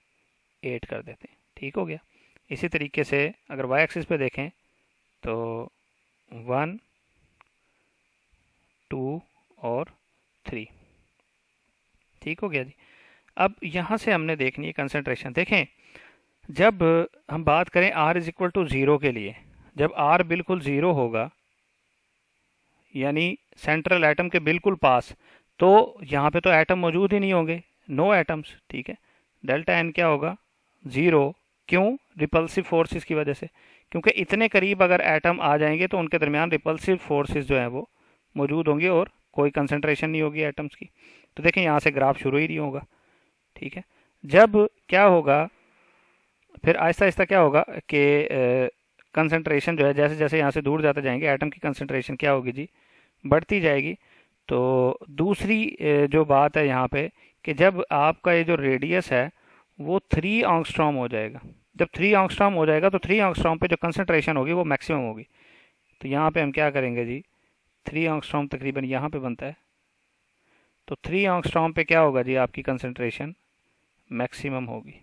Speaker 1: 8 कर देते हैं। ठीक हो गया। इसी तरीके से अगर वाई एक्सिस पे देखें तो 1 2 और 3। ठीक हो गया जी। अब यहाँ से हमने देखनी है कंसंट्रेशन। देखें, जब हम बात करें r इज इक्वल टू 0 के लिए, जब r बिल्कुल 0 होगा यानी सेंट्रल एटम के बिल्कुल पास, तो यहाँ पे तो एटम मौजूद ही नहीं होंगे, नो एटम्स। ठीक है, डेल्टा एन क्या होगा? 0। क्यों? रिपल्सिव फोर्सेस की वजह से, क्योंकि इतने करीब अगर एटम आ जाएंगे तो उनके दरमियान रिपल्सिव फोर्सेस जो है वो मौजूद होंगे और कोई कंसंट्रेशन नहीं होगी एटम्स की। तो देखें यहाँ से ग्राफ शुरू ही नहीं होगा। ठीक है, जब क्या होगा फिर आहिस्ता आहिस्ता क्या होगा कि कंसंट्रेशन जो है जैसे जैसे यहाँ से दूर जाते जाएंगे एटम की कंसंट्रेशन क्या होगी जी? बढ़ती जाएगी। तो दूसरी जो बात है यहाँ पे कि जब आपका ये जो रेडियस है वो 3 एंगस्ट्रॉम हो जाएगा, जब 3 एंगस्ट्रॉम हो जाएगा तो 3 एंगस्ट्रॉम पे जो कंसंट्रेशन होगी वो मैक्सिमम होगी। तो यहाँ पे हम क्या करेंगे जी? 3 एंगस्ट्रॉम तकरीबन यहाँ पे बनता है, तो 3 एंगस्ट्रॉम पे क्या होगा जी? आपकी कंसंट्रेशन मैक्सिमम होगी,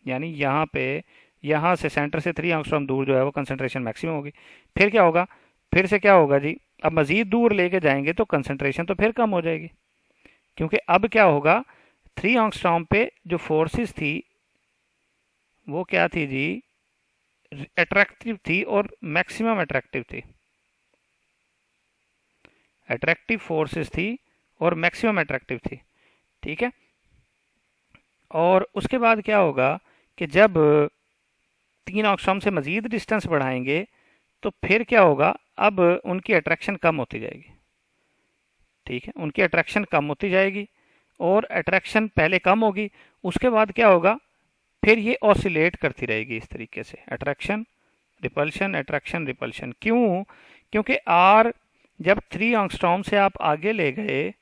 Speaker 1: यानी यहाँ पे यहाँ से सेंटर से 3 एंगस्ट्रॉम दूर जो है वो कंसंट्रेशन मैक्सिमम होगी। फिर क्या होगा? फिर से क्या होगा जी? अब मज़ीद दूर लेके जाएंगे तो कंसंट्रेशन तो फिर कम हो जाएगी, क्योंकि अब क्या होगा? 3 एंगस्ट्रॉम पे जो फोर्सेस थी वो क्या थी जी? अट्रैक्टिव थी और मैक्सिमम अट्रैक्टिव थी। अट्रैक्टिव फोर्सेस थी और मैक्सिमम अट्रैक्टिव थी। ठीक है, और उसके बाद क्या होगा कि जब 3 एंगस्ट्रॉम से मज़ीद डिस्टेंस बढ़ाएंगे तो फिर क्या होगा? अब उनकी अट्रैक्शन कम होती जाएगी। ठीक है, उनकी अट्रैक्शन कम होती जाएगी और अट्रैक्शन पहले कम होगी, उसके बाद क्या होगा? फिर ये ऑसिलेट करती रहेगी इस तरीके से, अट्रैक्शन रिपल्शन अट्रैक्शन रिपल्शन। क्यों? क्योंकि आर जब 3 एंगस्ट्रॉम से आप आगे ले गए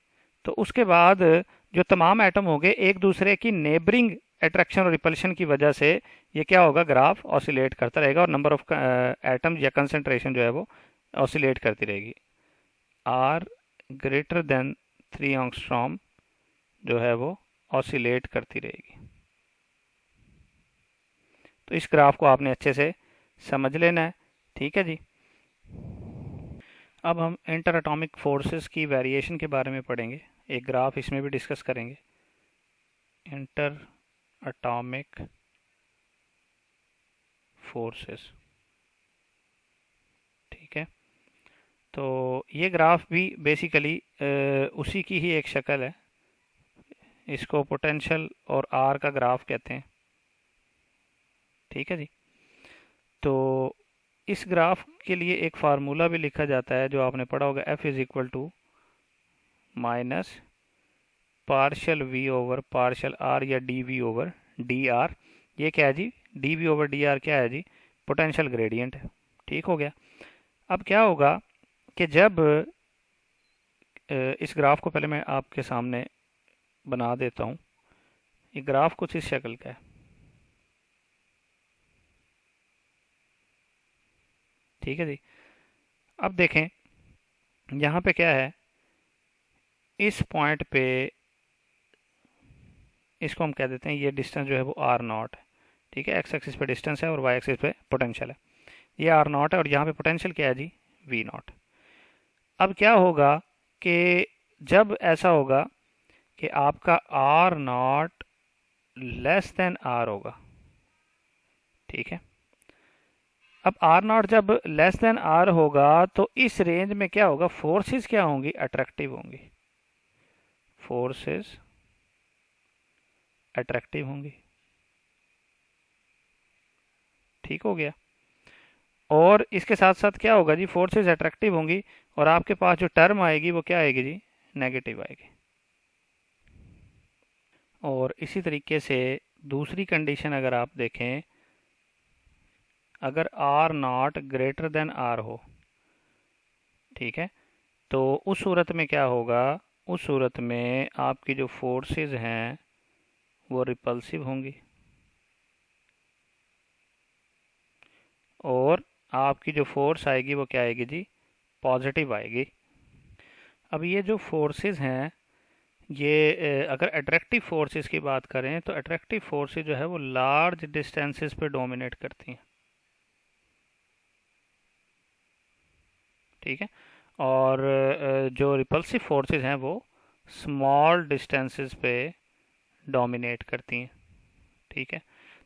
Speaker 1: तो उसके बाद जो तमाम एटम होंगे एक दूसरे की नेबरिंग अट्रैक्शन और रिपल्शन की वजह से ये क्या होगा? ग्राफ ऑसिलेट करता रहेगा और नंबर ऑफ एटम या कंसंट्रेशन जो है वो ऑसिलेट करती रहेगी। आर ग्रेटर देन 3 एंगस्ट्रॉम जो है वो ऑसिलेट करती रहेगी। तो इस ग्राफ को आपने अच्छे से समझ लेना है। ठीक है जी। अब हम इंटर एटॉमिक फोर्सेस की वेरिएशन के बारे में पढ़ेंगे, एक ग्राफ इसमें भी डिस्कस करेंगे। Inter atomic forces. ठीक है, तो ये ग्राफ भी बेसिकली उसी की ही एक शक्ल है, इसको पोटेंशियल और आर का ग्राफ कहते हैं। ठीक है जी। तो इस ग्राफ के लिए एक फार्मूला भी लिखा जाता है जो आपने पढ़ा होगा, F is equal to minus partial V over partial r या dV over d r. ये क्या है जी? DV over d r क्या है जी? पोटेंशियल ग्रेडियंट है। ठीक हो गया। अब क्या होगा कि जब इस ग्राफ को पहले मैं आपके सामने बना देता हूँ। ये ग्राफ कुछ इस शक्ल का है। ठीक है जी। अब देखें यहाँ पे क्या है, इस पॉइंट पे इसको हम कह देते हैं ये डिस्टेंस जो है वो आर नॉट है। ठीक है, एक्स एक्सिस पे डिस्टेंस है और वाई एक्सिस पे पोटेंशियल है। ये आर नॉट है और यहाँ पे पोटेंशियल क्या है जी? We not. अब क्या होगा कि जब ऐसा होगा कि आपका R naught less than R होगा। ठीक है, अब आर नॉट जब लेस देन आर होगा तो इस रेंज में क्या होगा? फोर्सेस क्या होंगी? अट्रैक्टिव होंगी। फोर्सेस अट्रैक्टिव होंगी। ठीक हो गया। और इसके साथ साथ क्या होगा जी? फोर्सेस अट्रैक्टिव होंगी और आपके पास जो टर्म आएगी वो क्या आएगी जी? नेगेटिव आएगी। और इसी तरीके से दूसरी कंडीशन अगर आप देखें, अगर R naught greater than R हो, ठीक है, तो उस सूरत में क्या होगा? उस सूरत में आपकी जो फोर्सेस हैं वो रिपल्सिव होंगी और आपकी जो फोर्स आएगी वो क्या आएगी जी? पॉजिटिव आएगी। अब ये जो फोर्सेस हैं ये अगर अट्रैक्टिव फोर्सेस की बात करें तो अट्रैक्टिव फोर्सेस जो है वो लार्ज डिस्टेंसेस पे डोमिनेट करती हैं, ठीक है। और जो रिपल्सिव फोर्सेस हैं वो स्मॉल डिस्टेंसेस पे डोमिनेट करती हैं, ठीक है।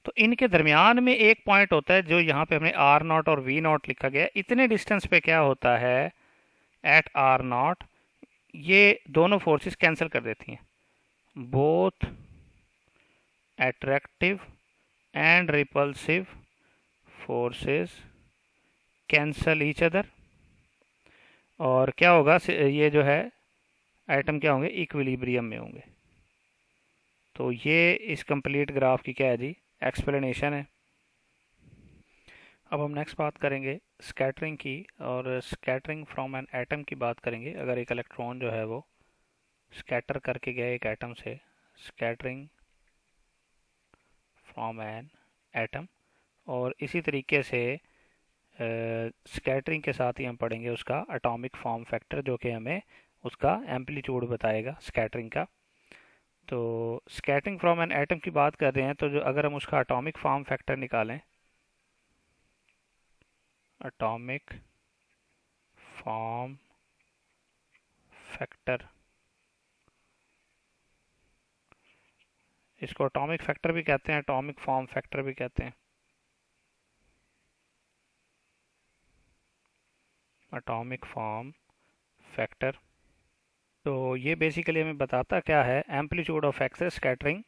Speaker 1: तो इनके दरमियान में एक पॉइंट होता है जो यहाँ पे हमने आर नॉट और वी नॉट लिखा गया है। इतने डिस्टेंस पे क्या होता है, एट आर नॉट ये दोनों फोर्सेस कैंसिल कर देती हैं, both attractive and repulsive forces cancel each other। और क्या होगा, ये जो है एटम क्या होंगे, इक्विलिब्रियम में होंगे। तो ये इस कंप्लीट ग्राफ की क्या है जी, एक्सप्लेनेशन है। अब हम नेक्स्ट बात करेंगे स्कैटरिंग की, और स्कैटरिंग फ्रॉम एन एटम की बात करेंगे। अगर एक इलेक्ट्रॉन जो है वो स्कैटर करके गया एक एटम से, स्कैटरिंग फ्रॉम एन एटम। और इसी तरीके से स्कैटरिंग के साथ ही हम पढ़ेंगे उसका एटॉमिक फॉर्म फैक्टर, जो कि हमें उसका एम्पलीट्यूड बताएगा स्कैटरिंग का। तो स्कैटरिंग फ्रॉम एन एटम की बात कर रहे हैं, तो जो अगर हम उसका एटॉमिक फॉर्म फैक्टर निकालें, एटॉमिक फॉर्म फैक्टर, इसको एटॉमिक फैक्टर भी कहते हैं, एटॉमिक फॉर्म फैक्टर भी कहते हैं। एटॉमिक फॉर्म फैक्टर, तो ये बेसिकली हमें बताता क्या है, amplitude of x scattering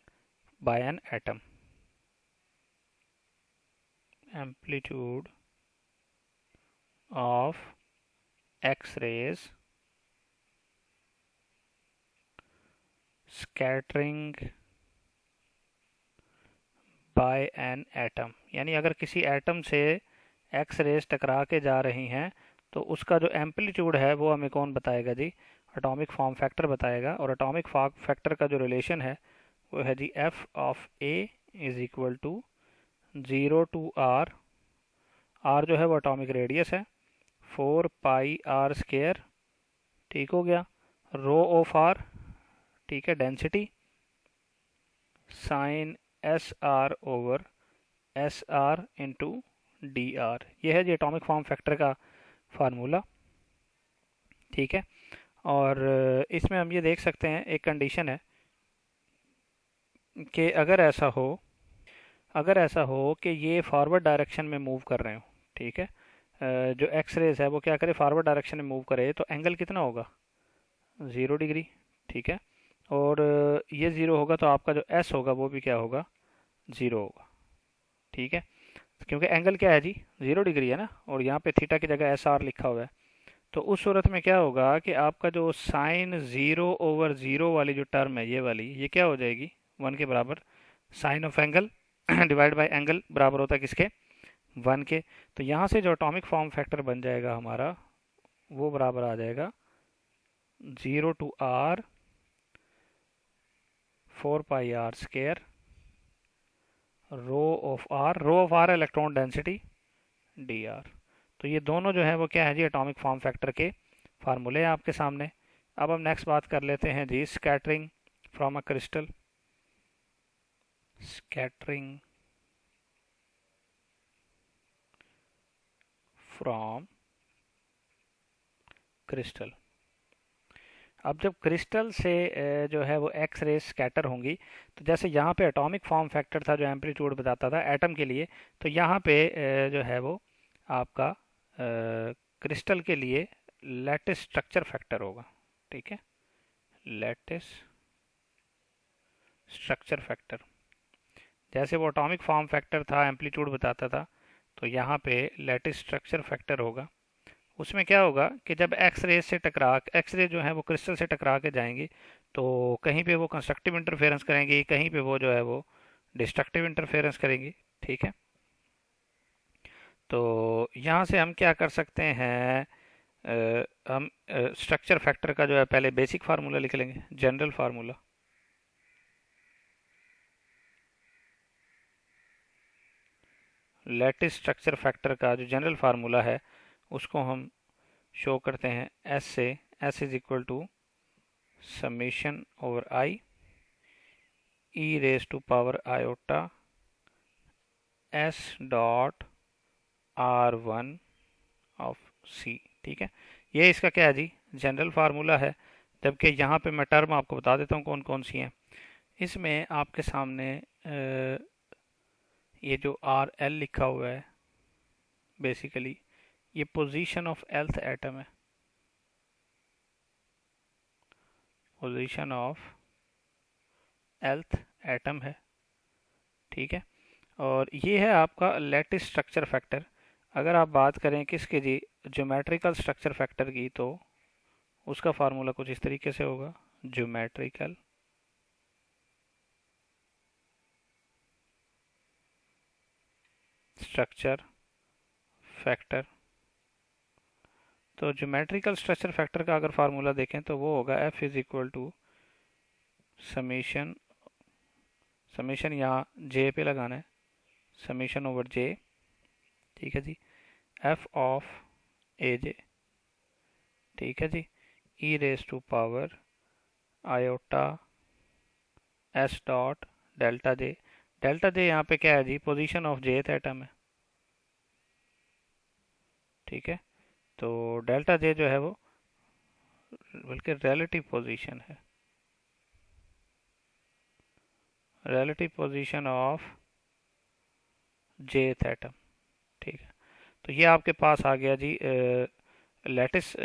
Speaker 1: by an atom. Amplitude of x rays scattering by an atom, यानी अगर किसी एटम से एक्स रेज टकरा के जा रही हैं तो उसका जो एम्पलीट्यूड है वो हमें कौन बताएगा जी, एटॉमिक फॉर्म फैक्टर बताएगा। और एटॉमिक फॉर्म फैक्टर का जो रिलेशन है वो है जी F of a is equal to 0 to r, r जो है वो एटॉमिक रेडियस है, 4 πr², ठीक हो गया। रो ऑफ आर, ठीक है, density, sine s r over s r into d r, यह है जी एटॉमिक फॉर्म फैक्टर का फार्मूला, ठीक है। और इसमें हम ये देख सकते हैं, एक कंडीशन है कि अगर ऐसा हो कि ये फॉरवर्ड डायरेक्शन में मूव कर रहे हो, ठीक है, जो एक्स रेज है वो क्या करे, फॉरवर्ड डायरेक्शन में मूव करे, तो एंगल कितना होगा, 0 डिग्री, ठीक है। और ये 0 होगा तो आपका जो एस होगा वो भी क्या होगा, 0 होगा, ठीक है। क्योंकि एंगल क्या है जी, 0 डिग्री है ना, और यहाँ पे थीटा की जगह एस आर लिखा हुआ है। तो उस सूरत में क्या होगा कि आपका जो साइन 0/0 वाली जो टर्म है, ये वाली, ये क्या हो जाएगी, 1 के बराबर। Sine of angle divide by angle बराबर होता है किसके, 1 के। तो यहाँ से जो एटॉमिक फॉर्म फैक्टर बन जाएगा हमारा, वो बराबर आ जाएगा 0 to r 4 πr², rho of r electron density d r. तो ये दोनों जो है वो क्या है जी, एटॉमिक फॉर्म फैक्टर के फार्मूले हैं आपके सामने। अब हम नेक्स्ट बात कर लेते हैं जी scattering from a crystal. Scattering from crystal. अब जब क्रिस्टल से जो है वो एक्स रे स्कैटर होंगी, तो जैसे यहाँ पे एटॉमिक फॉर्म फैक्टर था जो एम्पलीट्यूड बताता था एटम के लिए, तो यहाँ पे जो है वो आपका क्रिस्टल के लिए लैटिस स्ट्रक्चर फैक्टर होगा, ठीक है, लैटिस स्ट्रक्चर फैक्टर। जैसे वो एटॉमिक फॉर्म फैक्टर था एम्पलीट्यूड बताता था, तो यहाँ पे लैटिस स्ट्रक्चर फैक्टर होगा। उसमें क्या होगा कि जब एक्स रे जो है वो क्रिस्टल से टकरा के जाएंगी, तो कहीं पे वो कंस्ट्रक्टिव इंटरफेरेंस करेंगी, कहीं पे वो जो है वो डिस्ट्रक्टिव इंटरफेरेंस करेंगी, ठीक है। तो यहाँ से हम क्या कर सकते हैं, हम स्ट्रक्चर फैक्टर का जो है पहले बेसिक फार्मूला लिख लेंगे, general formula. Lattice structure factor का जो जनरल फार्मूला है उसको हम शो करते हैं एस से। S is equal to summation over i e raise to power iota s dot r one of c. ठीक है, ये इसका क्या है जी, जनरल फार्मूला है। जबकि यहाँ पे मैं टर्म आपको बता देता हूँ कौन कौन सी हैं। इसमें आपके सामने ये जो आर एल लिखा हुआ है, बेसिकली ये पोजीशन ऑफ एल्थ एटम है, पोजीशन ऑफ एल्थ एटम है। ठीक है, और ये है आपका लैटिस स्ट्रक्चर फैक्टर। अगर आप बात करें किसकी जी, ज्योमेट्रिकल स्ट्रक्चर फैक्टर की, तो उसका फार्मूला कुछ इस तरीके से होगा, ज्योमेट्रिकल स्ट्रक्चर फैक्टर। तो ज्योमेट्रिकल स्ट्रक्चर फैक्टर का अगर फार्मूला देखें तो वो होगा F is equal to summation, summation यहाँ जे पे लगाना है, समीशन ओवर जे। ठीक है जी, एफ ऑफ ए जे। ठीक है जी, e raise to power iota s dot delta j. Delta j यहाँ पे क्या है जी, पोजीशन ऑफ जेथ एटम है। ठीक है, तो डेल्टा जे जो है वो बल्कि रिलेटिव पोजीशन है, relative position of jth atom. ठीक है, तो ये आपके पास आ गया जी, लैटिस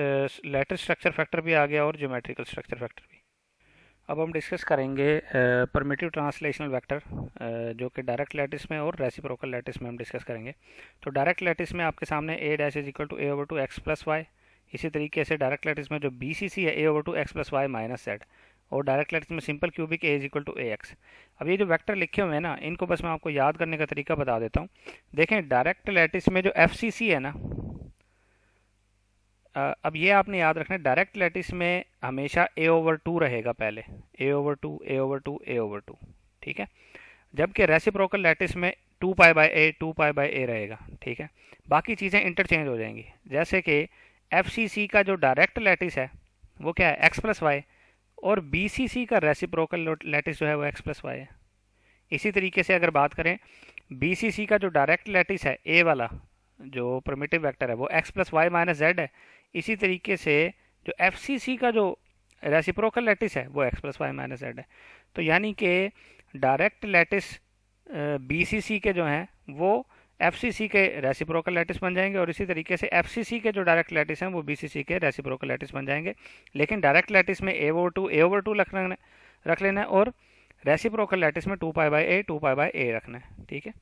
Speaker 1: लैटिस स्ट्रक्चर फैक्टर भी आ गया और ज्योमेट्रिकल स्ट्रक्चर फैक्टर भी। अब हम डिस्कस करेंगे परमिटिव ट्रांसलेशनल वेक्टर, जो कि डायरेक्ट लैटिस में और रेसिप्रोकल लैटिस में हम डिस्कस करेंगे। तो डायरेक्ट लैटिस में आपके सामने a dash is equal to a over two x plus y. इसी तरीके से डायरेक्ट लैटिस में जो बी सी सी है, a over two x plus y minus z. और डायरेक्ट लैटिस में simple cubic a is equal to a x. अब ये जो वेक्टर लिखे हुए हैं ना, इनको बस मैं आपको याद करने का तरीका बता देता हूँ। देखें, डायरेक्ट लैटिस में जो एफ सी सी है ना, अब ये आपने याद रखना है, डायरेक्ट लैटिस में हमेशा ए ओवर टू रहेगा पहले, a over two a over two a over two. ठीक है, जबकि रेसिप्रोकल लैटिस में two pi by a, two pi by a रहेगा। ठीक है, बाकी चीज़ें इंटरचेंज हो जाएंगी। जैसे कि एफ सी सी का जो डायरेक्ट लैटिस है वो क्या है, एक्स प्लस वाई, और बी सी सी का रेसिप्रोकल लैटिस जो है वो एक्स प्लस वाई है। इसी तरीके से अगर बात करें, बी सी सी का जो डायरेक्ट लैटिस है, ए वाला जो प्रिमिटिव वेक्टर है, वो x plus y minus z है। इसी तरीके से जो एफ सी सी का जो रेसिप्रोकल लैटिस है वो x plus y minus z है। तो यानी कि direct lattice B C C के जो हैं वो एफ सी सी के रेसिप्रोकल लैटिस बन जाएंगे, और इसी तरीके से एफ सी सी के जो डायरेक्ट लैटिस हैं वो बी सी सी के रेसिप्रोकल लैटिस बन जाएंगे। लेकिन डायरेक्ट लैटिस में ए ओवर टू रख लेना है, और रेसिप्रोकल लैटिस में two pi by a, two pi by a रखना है। ठीक है,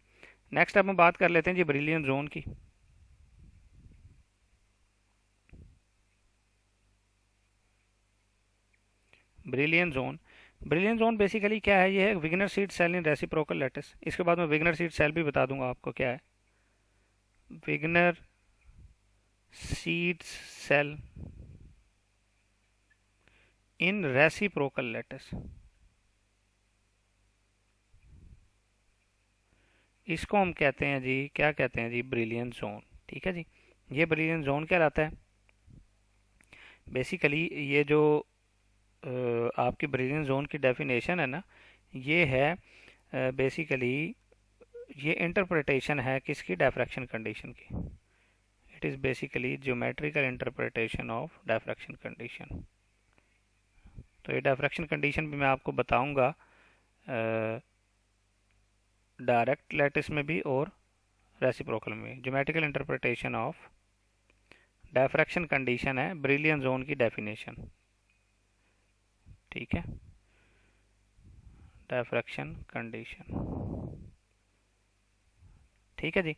Speaker 1: नेक्स्ट अब हम बात कर लेते हैं जी ब्रिलियन जोन की। Brilliant zone, brilliant zone basically क्या है, ये है विग्नर सीड सेल इन रेसिप्रोकल लैटिस। इसके बाद मैं विग्नर सीड सेल भी बता दूंगा आपको क्या है, विग्नर सीड सेल इन रेसिप्रोकल लैटिस। इसको हम कहते हैं जी, क्या कहते हैं जी, ब्रिलियन जोन। ठीक है जी, ये ब्रिलियन जोन कहलाता है। बेसिकली ये जो आपकी ब्रिलियन जोन की डेफिनेशन है ना, ये है बेसिकली ये इंटरप्रिटेशन है किसकी, डायफ्रैक्शन कंडीशन की। It is basically geometrical interpretation of diffraction condition. तो ये डायफ्रैक्शन कंडीशन भी मैं आपको बताऊंगा डायरेक्ट लैटिस में भी और रेसिप्रोकल में। Geometrical interpretation of diffraction condition है ब्रिलियन जोन की डेफिनेशन। ठीक है, डायफ्रैक्शन कंडीशन। ठीक है जी,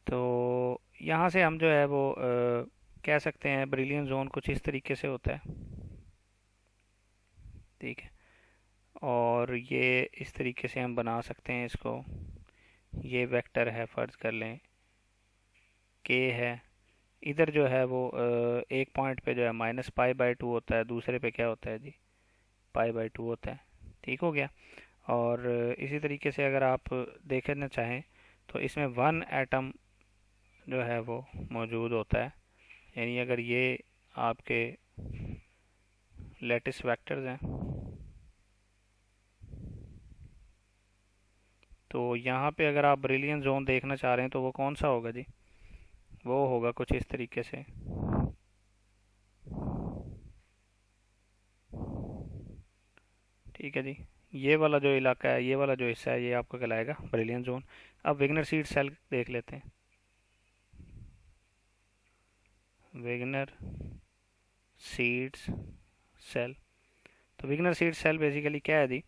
Speaker 1: तो यहाँ से हम जो है वो कह सकते हैं ब्रिलियन जोन कुछ इस तरीके से होता है। ठीक है, और ये इस तरीके से हम बना सकते हैं इसको। ये वेक्टर है, फ़र्ज़ कर लें के है, इधर जो है वो एक पॉइंट पे जो है माइनस पाई बाई टू होता है, दूसरे पे क्या होता है जी, पाई बाई टू होता है। ठीक हो गया। और इसी तरीके से अगर आप देखना चाहें तो इसमें वन एटम जो है वो मौजूद होता है। यानी अगर ये आपके लैटिस वेक्टर्स हैं। तो यहाँ पे अगर आप ब्रिलियंट जोन देखना चाह रहे हैं तो वो कौन सा होगा जी? वो होगा कुछ इस तरीके से। ठीक है जी, ये वाला जो इलाका है, ये वाला जो हिस्सा है, ये आपका कहलाएगा ब्रिलियंट जोन। अब विग्नर सीड सेल देख लेते हैं। विग्नर सीड्स सेल। तो विग्नर सीड सेल बेसिकली क्या है जी?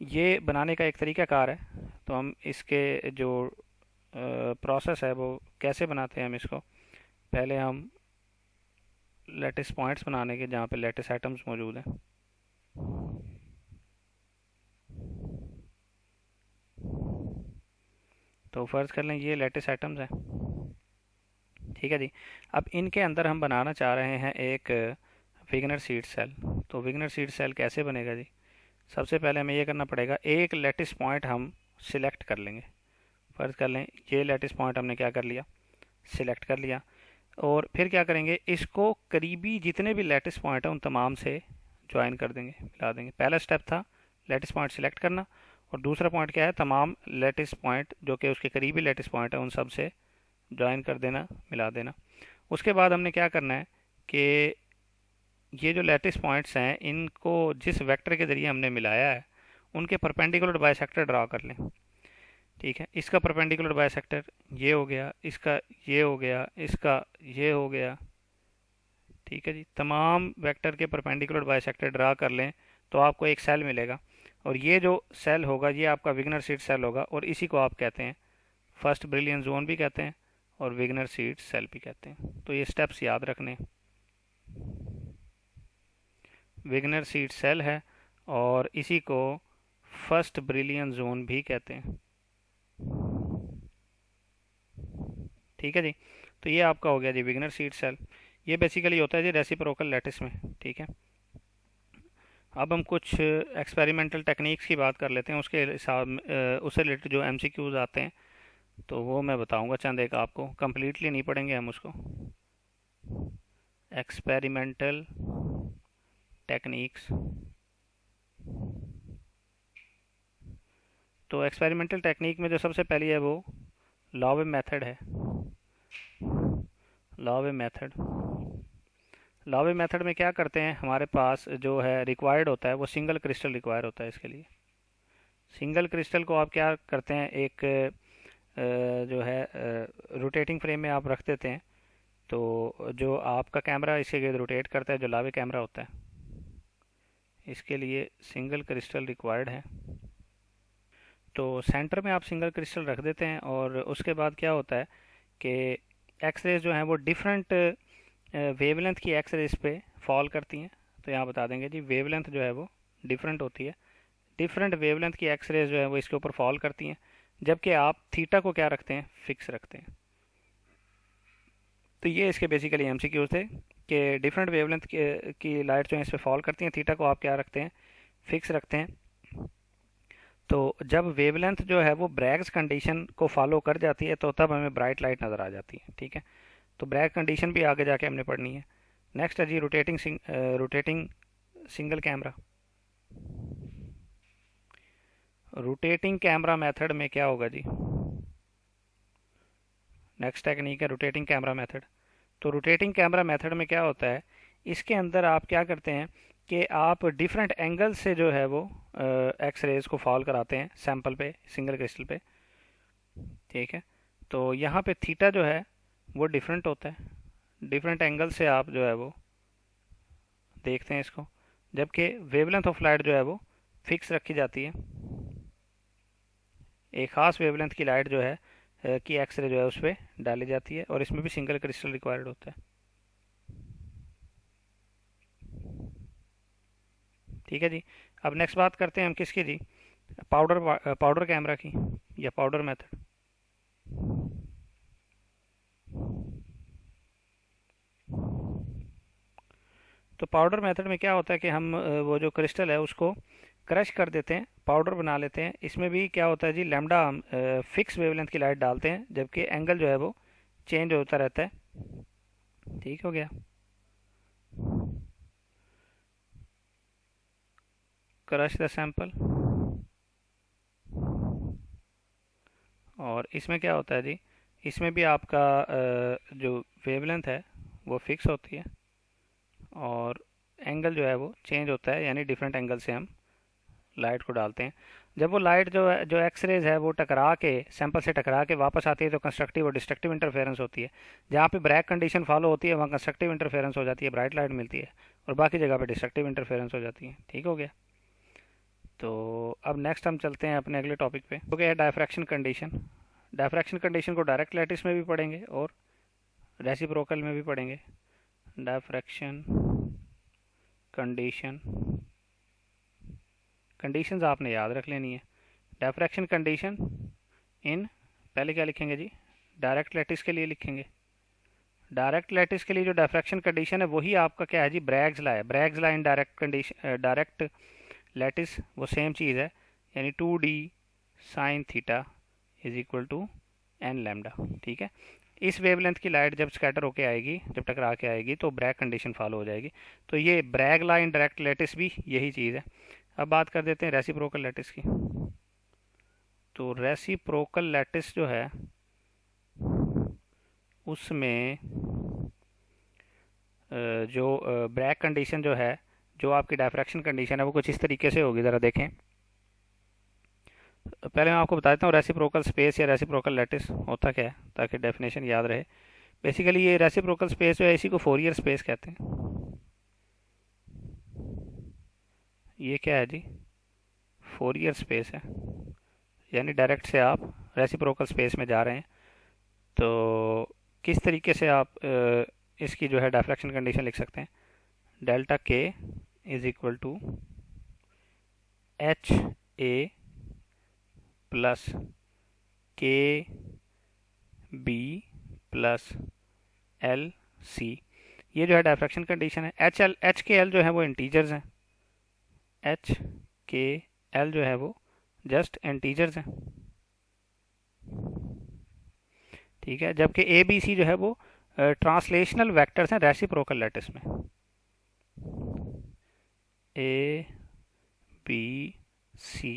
Speaker 1: ये बनाने का एक तरीका कार है। तो हम इसके जो प्रोसेस है वो कैसे बनाते हैं हम इसको, पहले हम लैटिस पॉइंट्स बनाने के जहाँ पे लैटिस एटम्स मौजूद हैं। तो फ़र्ज़ कर लें ये लैटिस एटम्स हैं। ठीक है जी। अब इनके अंदर हम बनाना चाह रहे हैं एक विग्नर सीड सेल। तो विग्नर सीड सेल कैसे बनेगा जी? सबसे पहले हमें ये करना पड़ेगा, एक लैटिस पॉइंट हम सिलेक्ट कर लेंगे। फ़र्ज़ कर लें ये लैटिस पॉइंट हमने क्या कर लिया, सिलेक्ट कर लिया। और फिर क्या करेंगे, इसको करीबी जितने भी लैटिस पॉइंट हैं उन तमाम से ज्वाइन कर देंगे, मिला देंगे। पहला स्टेप था लैटिस पॉइंट सिलेक्ट करना, और दूसरा पॉइंट क्या है, तमाम लैटिस पॉइंट जो कि उसके करीबी लैटिस पॉइंट है उन सब से ज्वाइन कर देना, मिला देना। उसके बाद हमने क्या करना है कि ये जो लैटिस पॉइंट्स हैं इनको जिस वेक्टर के ज़रिए हमने मिलाया है उनके परपेंडिकुलर बाइसेक्टर ड्रा कर लें। ठीक है, इसका परपेंडिकुलर बाइसेक्टर ये हो गया, इसका ये हो गया, इसका ये हो गया। ठीक है जी, तमाम वेक्टर के परपेंडिकुलर बाइसेक्टर ड्रा कर लें तो आपको एक सेल मिलेगा। और ये जो सेल होगा ये आपका विग्नर सीड सेल होगा, और इसी को आप कहते हैं फर्स्ट ब्रिलियंट जोन भी कहते हैं और विग्नर सीड सेल भी कहते हैं। तो ये स्टेप्स याद रखने। विग्नर सीड सेल है और इसी को फर्स्ट ब्रिलियंट जोन भी कहते हैं। ठीक है जी, तो ये आपका हो गया जी विग्नर सीड सेल। ये बेसिकली होता है जी रेसिप्रोकल लैटिस में। ठीक है, अब हम कुछ एक्सपेरिमेंटल टेक्निक्स की बात कर लेते हैं, उसके हिसाब उससे रिलेटेड जो एमसीक्यूज आते हैं तो वो मैं बताऊंगा चंद एक आपको, कंप्लीटली नहीं पढ़ेंगे हम उसको। Experimental techniques. तो एक्सपेरिमेंटल टेक्निक में जो सबसे पहली है वो लॉवे मेथड है। लॉवे मेथड, लॉवे मेथड में क्या करते हैं, हमारे पास जो है रिक्वायर्ड होता है वो सिंगल क्रिस्टल रिक्वायर होता है। इसके लिए सिंगल क्रिस्टल को आप क्या करते हैं, एक जो है रोटेटिंग फ्रेम में आप रख देते हैं। तो जो आपका कैमरा इसके गिर्द रोटेट करता है, जो लावे कैमरा होता है, इसके लिए सिंगल क्रिस्टल रिक्वायर्ड है। तो सेंटर में आप सिंगल क्रिस्टल रख देते हैं और उसके बाद क्या होता है कि एक्सरेज जो हैं वो डिफरेंट वेवलेंथ की एक्सरेज पे फॉल करती हैं। तो यहाँ बता देंगे जी वेवलेंथ जो है वो डिफरेंट होती है, डिफरेंट वेवलेंथ की एक्सरेज जो है वो इसके ऊपर फॉल करती हैं, जबकि आप थीटा को क्या रखते हैं, फिक्स रखते हैं। तो ये इसके बेसिकली एमसीक्यूज थे कि डिफरेंट वेवलेंथ की लाइट जो है इस पर फॉल करती हैं, थीटा को आप क्या रखते हैं, फिक्स रखते हैं। तो जब वेवलेंथ जो है वो ब्रैग्स कंडीशन को फॉलो कर जाती है तो तब हमें ब्राइट लाइट नज़र आ जाती है। ठीक है, तो ब्रैग कंडीशन भी आगे जाके हमने पढ़नी है। नेक्स्ट है जी rotating single camera. Rotating camera method में क्या होगा जी, नेक्स्ट टेक्निक है रोटेटिंग कैमरा मेथड। तो रोटेटिंग कैमरा मेथड में क्या होता है, इसके अंदर आप क्या करते हैं कि आप डिफरेंट एंगल से जो है वो एक्स रेज को फॉल कराते हैं सैंपल पे, सिंगल क्रिस्टल पे। ठीक है, तो यहाँ पे थीटा जो है वो डिफरेंट होता है, डिफरेंट एंगल से आप जो है वो देखते हैं इसको, जबकि वेवलेंथ ऑफ लाइट जो है वो फिक्स रखी जाती है। एक ख़ास वेवलेंथ की लाइट जो है की एक्सरे जो है उस पर डाली जाती है, और इसमें भी सिंगल क्रिस्टल रिक्वायर्ड होता है। ठीक है जी, अब नेक्स्ट बात करते हैं हम किसकी जी, पाउडर कैमरा की या पाउडर मेथड। तो पाउडर मेथड में क्या होता है कि हम वो जो क्रिस्टल है उसको क्रश कर देते हैं, पाउडर बना लेते हैं। इसमें भी क्या होता है जी, लैम्डा हम फिक्स वेवलेंथ की लाइट डालते हैं, जबकि एंगल जो है वो चेंज होता रहता है। ठीक हो गया। Crush the sample. और इसमें क्या होता है जी, इसमें भी आपका जो वेवलेंथ है वो फिक्स होती है और एंगल जो है वो चेंज होता है, यानी डिफरेंट एंगल से हम लाइट को डालते हैं। जब वो लाइट जो है, जो एक्सरेज है, वो टकरा के सैंपल से टकरा के वापस आती है तो कंस्ट्रक्टिव और डिस्ट्रक्टिव इंटरफेरेंस होती है। जहाँ पे ब्रैग कंडीशन फॉलो होती है वहाँ कंस्ट्रक्टिव इंटरफेरेंस हो जाती है, ब्राइट लाइट मिलती है, और बाकी जगह पे डिस्ट्रक्टिव इंटरफेरेंस हो जाती है। ठीक हो गया। तो अब नेक्स्ट हम चलते हैं अपने अगले टॉपिक पे, हो गया डायफ्रैक्शन कंडीशन। डायफ्रैक्शन कंडीशन को डायरेक्ट लैटिस में भी पढ़ेंगे और रेसिप्रोकल में भी पढ़ेंगे। डायफ्रैक्शन कंडीशन, कंडीशंस आपने याद रख लेनी है। डायफ्रैक्शन कंडीशन इन, पहले क्या लिखेंगे जी, डायरेक्ट लैटिस के लिए लिखेंगे। डायरेक्ट लैटिस के लिए जो डायफ्रैक्शन कंडीशन है वही आपका क्या है जी, ब्रैग्स ला है। Bragg's law in direct condition, direct lattice वो सेम चीज़ है, यानी 2d sine theta is equal to n lambda. ठीक है। इस वेवलेंथ की लाइट जब स्कैटर होके आएगी, जब टकरा के आएगी तो ब्रैग कंडीशन फॉलो हो जाएगी। तो ये Bragg law in direct lattice भी यही चीज़ है। अब बात कर देते हैं रेसिप्रोकल लैटिस की। तो रेसिप्रोकल लैटिस जो है उसमें जो ब्रैग कंडीशन जो है, जो आपकी डायफ्रैक्शन कंडीशन है वो कुछ इस तरीके से होगी, ज़रा देखें। पहले मैं आपको बता देता हूँ रेसिप्रोकल स्पेस या रेसिप्रोकल लैटिस होता क्या है, ताकि डेफिनेशन याद रहे। बेसिकली ये रेसिप्रोकल स्पेस जो है इसी को फोरियर स्पेस कहते हैं। ये क्या है जी, फोरियर स्पेस है, यानी डायरेक्ट से आप रेसिप्रोकल स्पेस में जा रहे हैं। तो किस तरीके से आप इसकी जो है डायफ्रैक्शन कंडीशन लिख सकते हैं, delta k is equal to h a plus k b plus l c. ये जो है डायफ्रैक्शन कंडीशन है। एच के एल जो है वो इंटीजर्स हैं, एच के एल जो है वो जस्ट इंटीजर्स हैं। ठीक है। जबकि ए बी सी जो है वो ट्रांसलेशनल वेक्टर्स हैं रेसिप्रोकल लैटिस में। A b c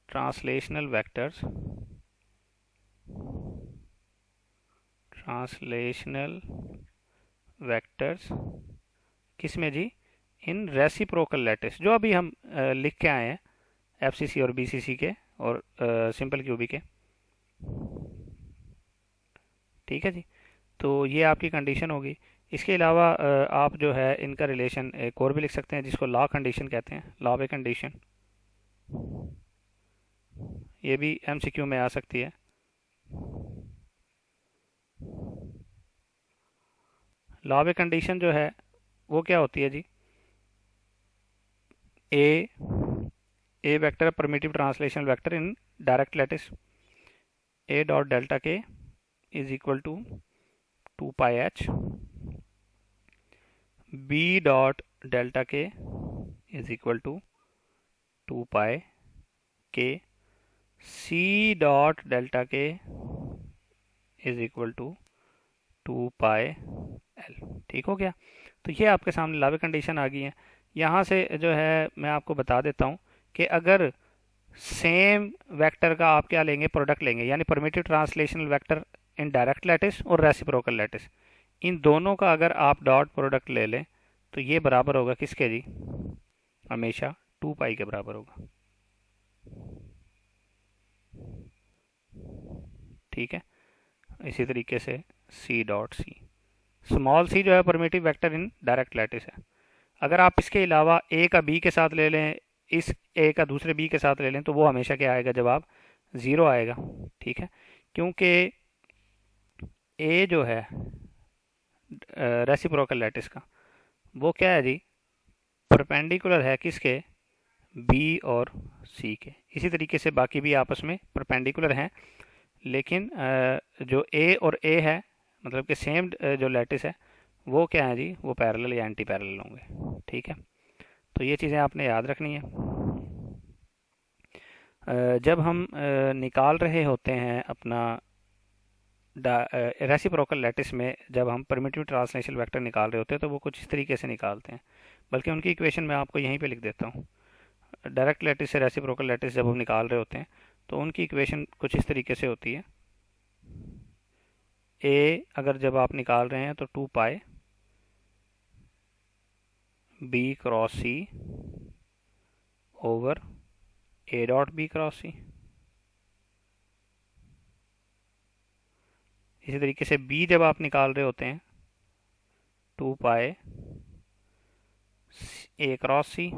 Speaker 1: translational vectors, translational vectors किस में जी, इन रेसिप्रोकल लैटिस, जो अभी हम लिख के आए हैं एफसीसी और बीसीसी के और सिंपल क्यूबी के। ठीक है जी। तो ये आपकी कंडीशन होगी। इसके अलावा आप जो है इनका रिलेशन एक और भी लिख सकते हैं जिसको लॉ कंडीशन कहते हैं, लॉ ए कंडीशन। ये भी एमसीक्यू में आ सकती है। लॉ ए कंडीशन जो है वो क्या होती है जी, a vector primitive translation vector in direct lattice, a dot delta k is equal to 2 pi h, b dot delta k is equal to 2 pi k, c dot delta k is equal to 2 pi l. ठीक हो गया। तो ये आपके सामने लावे condition आ गई है। यहाँ से जो है मैं आपको बता देता हूँ कि अगर सेम वेक्टर का आप क्या लेंगे, प्रोडक्ट लेंगे, यानी primitive translational vector in direct lattice और रेसिप्रोकल लैटिस, इन दोनों का अगर आप डॉट प्रोडक्ट ले लें तो ये बराबर होगा किसके जी, हमेशा 2 पाई के बराबर होगा। ठीक है। इसी तरीके से C dot C, small C जो है primitive vector in direct lattice है। अगर आप इसके अलावा ए का बी के साथ ले लें, इस ए का दूसरे बी के साथ ले लें, तो वो हमेशा क्या आएगा, जवाब 0 आएगा। ठीक है। क्योंकि ए जो है रेसिप्रोकल लैटिस का वो क्या है जी, परपेंडिकुलर है किसके, बी और सी के। इसी तरीके से बाकी भी आपस में परपेंडिकुलर हैं, लेकिन जो ए और ए है, मतलब कि सेम जो लैटिस है वो क्या है जी, वो पैरेलल या एंटी पैरेलल होंगे। ठीक है। तो ये चीज़ें आपने याद रखनी है। जब हम निकाल रहे होते हैं अपना रेसिप्रोकल लैटिस में, जब हम परमिटिव ट्रांसलेशनल वेक्टर निकाल रहे होते हैं तो वो कुछ इस तरीके से निकालते हैं, बल्कि उनकी इक्वेशन मैं आपको यहीं पे लिख देता हूँ। डायरेक्ट लैटिस से रेसिप्रोकल लैटिस जब हम निकाल रहे होते हैं तो उनकी इक्वेशन कुछ इस तरीके से होती है। ए अगर जब आप निकाल रहे हैं तो 2 pi b cross c over a dot b cross c. इसी तरीके से बी जब आप निकाल रहे होते हैं 2 pi a cross c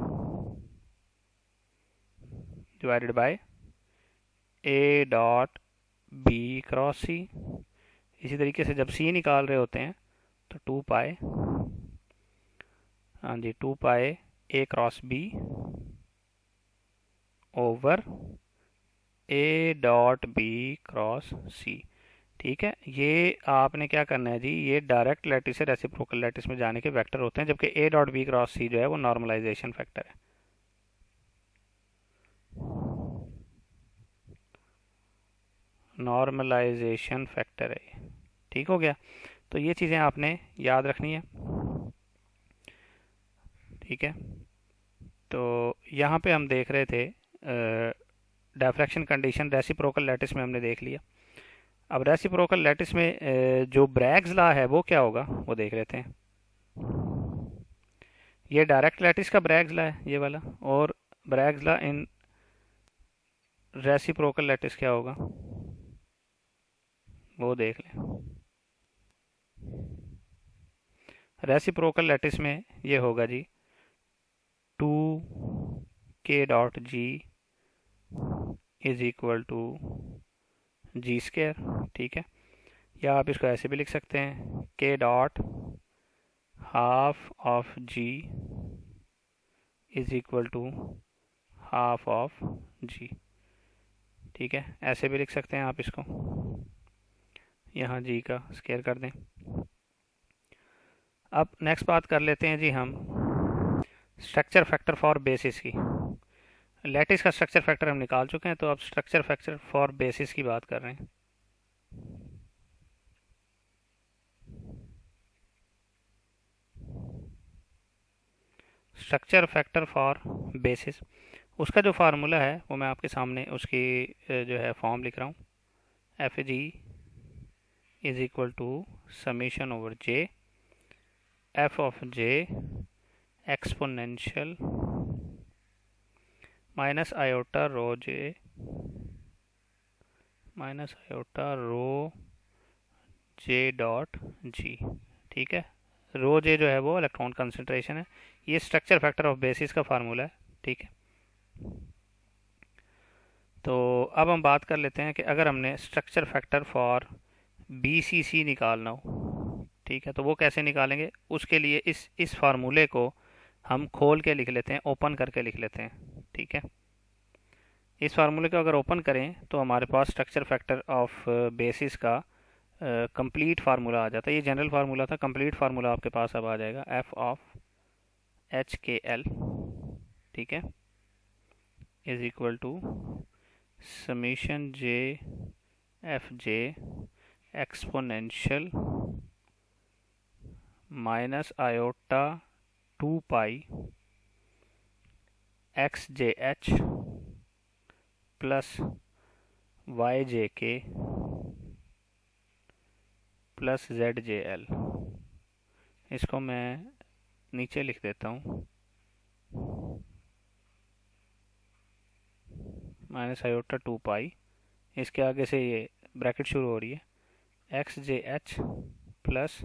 Speaker 1: divided by a dot b cross c. इसी तरीके से जब सी निकाल रहे होते हैं तो 2 पाई, हाँ जी, 2 pi a cross b over a dot b cross c. ठीक है, ये आपने क्या करना है जी, ये डायरेक्ट लैटिस से रेसिप्रोकल लैटिस में जाने के वेक्टर होते हैं, जबकि a dot b cross c जो है वो नॉर्मलाइजेशन फैक्टर है। नॉर्मलाइजेशन फैक्टर है ये। ठीक हो गया, तो ये चीज़ें आपने याद रखनी है। ठीक है, तो यहाँ पे हम देख रहे थे डायफ्रैक्शन कंडीशन रेसिप्रोकल लैटिस में हमने देख लिया। अब रेसिप्रोकल लैटिस में जो ब्रैग्स लॉ है वो क्या होगा वो देख लेते हैं। ये डायरेक्ट लैटिस का ब्रैग्स लॉ है ये वाला, और Bragg's law in reciprocal lattice क्या होगा वो देख लें। रेसिप्रोकल लैटिस में ये होगा जी 2k.g is equal to G square. ठीक है, या आप इसको ऐसे भी लिख सकते हैं k dot half of g is equal to half of g। ठीक है, ऐसे भी लिख सकते हैं आप इसको, यहाँ g का स्क्वायर कर दें। अब नेक्स्ट बात कर लेते हैं जी हम स्ट्रक्चर फैक्टर फॉर बेसिस की। लैटिस का स्ट्रक्चर फैक्टर हम निकाल चुके हैं, तो अब स्ट्रक्चर फैक्टर फॉर बेसिस की बात कर रहे हैं। स्ट्रक्चर फैक्टर फॉर बेसिस, उसका जो फार्मूला है वो मैं आपके सामने उसकी जो है फॉर्म लिख रहा हूँ। F G is equal to summation over J F of J exponential minus iota rho J minus iota rho J dot G. ठीक है, रो जे जो है वो इलेक्ट्रॉन कंसंट्रेशन है। ये स्ट्रक्चर फैक्टर ऑफ बेसिस का फार्मूला है। ठीक है, तो अब हम बात कर लेते हैं कि अगर हमने स्ट्रक्चर फैक्टर फॉर BCC निकालना हो, ठीक है, तो वो कैसे निकालेंगे। उसके लिए इस फार्मूले को हम खोल के लिख लेते हैं, ओपन करके लिख लेते हैं। ठीक है, इस फार्मूले को अगर ओपन करें तो हमारे पास स्ट्रक्चर फैक्टर ऑफ बेसिस का कंप्लीट फार्मूला आ जाता है। ये जनरल फार्मूला था, कंप्लीट फार्मूला आपके पास अब आ जाएगा एफ ऑफ HKL। ठीक है, is equal to summation J F J exponential minus iota 2 pi XJH plus YJK plus ZJL। इसको मैं नीचे लिख देता हूँ, माइनस आयोटा 2 पाई, इसके आगे से ये ब्रैकेट शुरू हो रही है, XJH plus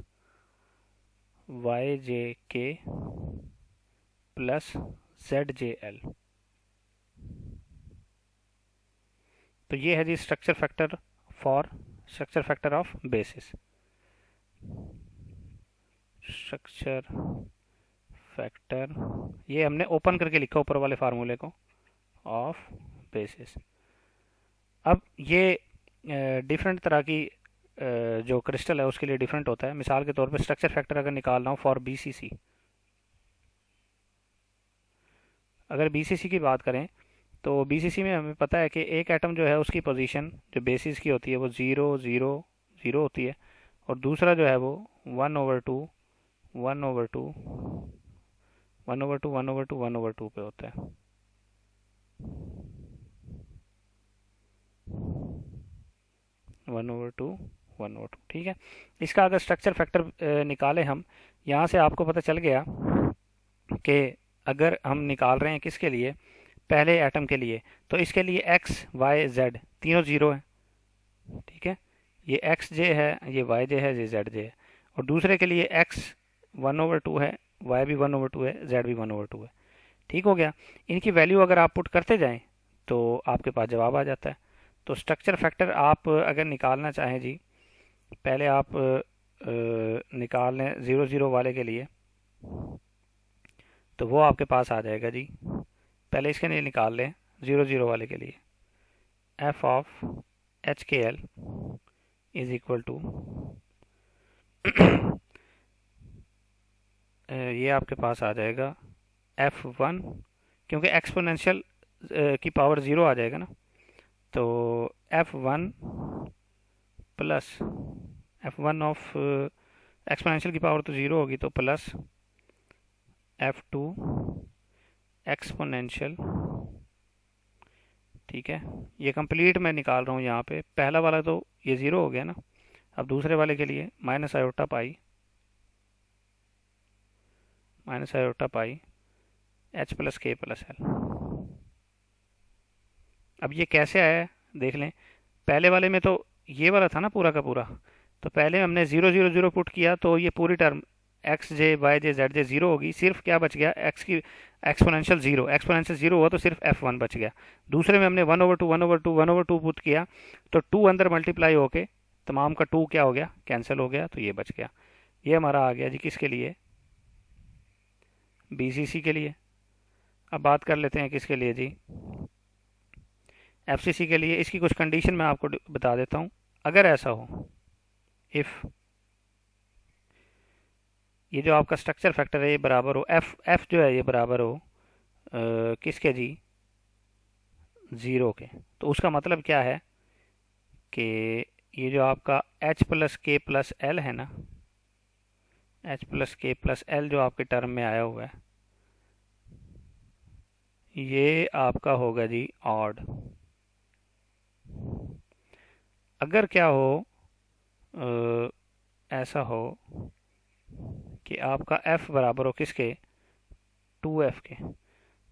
Speaker 1: YJK plus ZJL। तो ये है जी structure factor of basis. Structure factor ये हमने ओपन करके लिखा ऊपर वाले फार्मूले को ऑफ बेसिस। अब ये डिफरेंट तरह की जो क्रिस्टल है उसके लिए डिफरेंट होता है। मिसाल के तौर पे स्ट्रक्चर फैक्टर अगर निकालना हो फॉर BCC, अगर BCC की बात करें तो BCC में हमें पता है कि एक एटम जो है उसकी पोजीशन जो बेसिस की होती है वो 0 0 0 होती है, और दूसरा जो है वो 1/2 1/2 1/2 1/2 1/2 पे होता है। 1/2 1/2, ठीक है। इसका अगर स्ट्रक्चर फैक्टर निकालें हम, यहाँ से आपको पता चल गया कि अगर हम निकाल रहे हैं किसके लिए, पहले एटम के लिए, तो इसके लिए एक्स वाई जेड तीनों जीरो है, ठीक है। ये एक्स जे है, ये वाई जे है, ये जेड जे है। और दूसरे के लिए एक्स 1/2 है, वाई भी 1/2 है, जेड भी 1/2 है, ठीक हो गया। इनकी वैल्यू अगर आप पुट करते जाएं तो आपके पास जवाब आ जाता है। तो स्ट्रक्चर फैक्टर आप अगर निकालना चाहें जी, पहले आप निकाल लें 0 0 वाले के लिए, तो वो आपके पास आ जाएगा जी। पहले इसके लिए निकाल लें 0 0 वाले के लिए, F of H k L is equal to ये आपके पास आ जाएगा F1, क्योंकि एक्सपोनेंशियल की पावर ज़ीरो आ जाएगा ना, तो F1 plus F1 of exponential की पावर तो ज़ीरो होगी, तो प्लस F2 एक्सपोनेंशियल, ठीक है। ये कंप्लीट मैं निकाल रहा हूँ यहाँ पे, पहला वाला तो ये ज़ीरो हो गया ना। अब दूसरे वाले के लिए माइनस आयोटा पाई एच प्लस के प्लस एल। अब ये कैसे आया है देख लें। पहले वाले में तो ये वाला था ना पूरा का पूरा, तो पहले हमने 0 0 0 पुट किया, तो ये पूरी टर्म एक्स जे वाई जे जेड जे ज़ीरो होगी, सिर्फ क्या बच गया, एक्स की एक्सपोनेंशियल ज़ीरो हुआ, तो सिर्फ F1 बच गया। दूसरे में हमने 1/2 पुट किया, तो 2 अंदर मल्टीप्लाई होके तमाम का 2 क्या हो गया, कैंसिल हो गया, तो ये बच गया। ये हमारा आ गया जी किसके लिए, BCC के लिए। अब बात कर लेते हैं किसके लिए जी, FCC के लिए। इसकी कुछ कंडीशन मैं आपको बता देता हूँ। अगर ऐसा हो, इफ़ ये जो आपका स्ट्रक्चर फैक्टर है ये बराबर हो, एफ जो है ये बराबर हो किसके जी, ज़ीरो के, तो उसका मतलब क्या है कि ये जो आपका H प्लस के प्लस एल है ना, H प्लस के प्लस एल जो आपके टर्म में आया हुआ है, ये आपका होगा जी ऑड। अगर क्या हो ऐसा हो कि आपका F बराबर हो किसके, 2F के,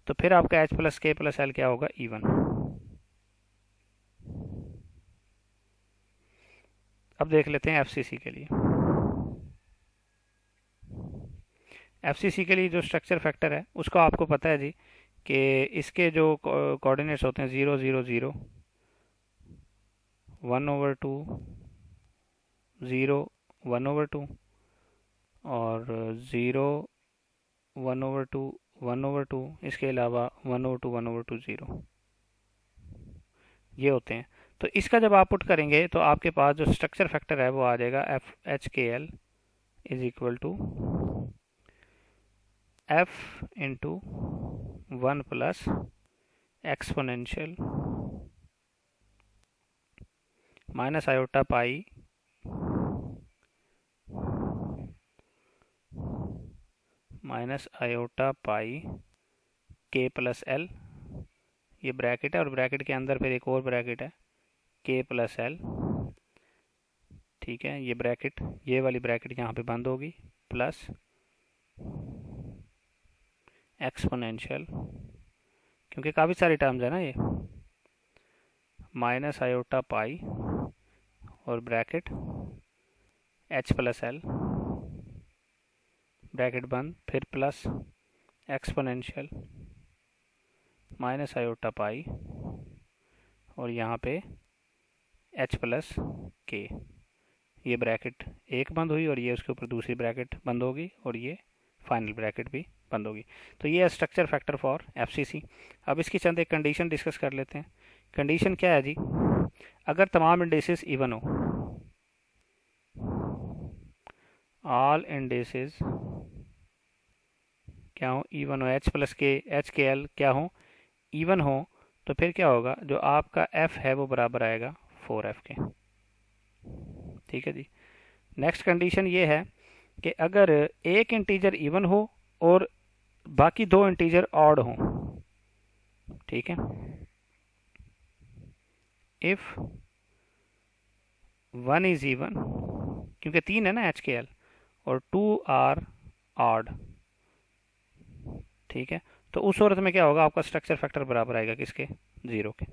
Speaker 1: तो फिर आपका H प्लस के प्लस एल क्या होगा, इवन। अब देख लेते हैं FCC के लिए। FCC के लिए जो स्ट्रक्चर फैक्टर है उसको आपको पता है जी कि इसके जो कोऑर्डिनेट्स होते हैं 0 0 0, 1/2 0 1/2 और 0 1/2 1/2, इसके अलावा 1/2 1/2 0, ये होते हैं। तो इसका जब आप पुट करेंगे तो आपके पास जो स्ट्रक्चर फैक्टर है वो आ जाएगा FHKL is equal to F into 1 plus exponential minus iota pi k plus L, ये ब्रैकेट है और ब्रैकेट के अंदर फिर एक और ब्रैकेट है के प्लस एल, ठीक है। ये ब्रैकेट, ये वाली ब्रैकेट यहाँ पे बंद होगी, प्लस एक्सपोनेंशियल, क्योंकि काफ़ी सारी टर्म्स है ना ये, माइनस आयोटा पाई और bracket H plus L, bracket बंद, फिर प्लस एक्सपोनेंशियल माइनस आयोटा पाई और यहाँ पे H प्लस के, ये ब्रैकेट एक बंद हुई और ये उसके ऊपर दूसरी ब्रैकेट बंद होगी और ये फाइनल ब्रैकेट भी बंद होगी। तो ये है स्ट्रक्चर फैक्टर फॉर FCC। अब इसकी चंद एक कंडीशन डिस्कस कर लेते हैं। कंडीशन क्या है जी, अगर तमाम इंडेसेस इवन हो, ऑल इंडेसेस क्या हो, इवन हो, H प्लस के एच के एल क्या हो, इवन हो, तो फिर क्या होगा, जो आपका F है वो बराबर आएगा 4F के, ठीक है जी। नेक्स्ट कंडीशन ये है कि अगर एक इंटीजर इवन हो और बाकी दो इंटीजर ऑड हो, ठीक है। इफ 1 इज इवन, क्योंकि 3 है ना HKl, और 2 आर ऑड, ठीक है। तो उस सूरत में क्या होगा, आपका स्ट्रक्चर फैक्टर बराबर आएगा किसके, 0 के।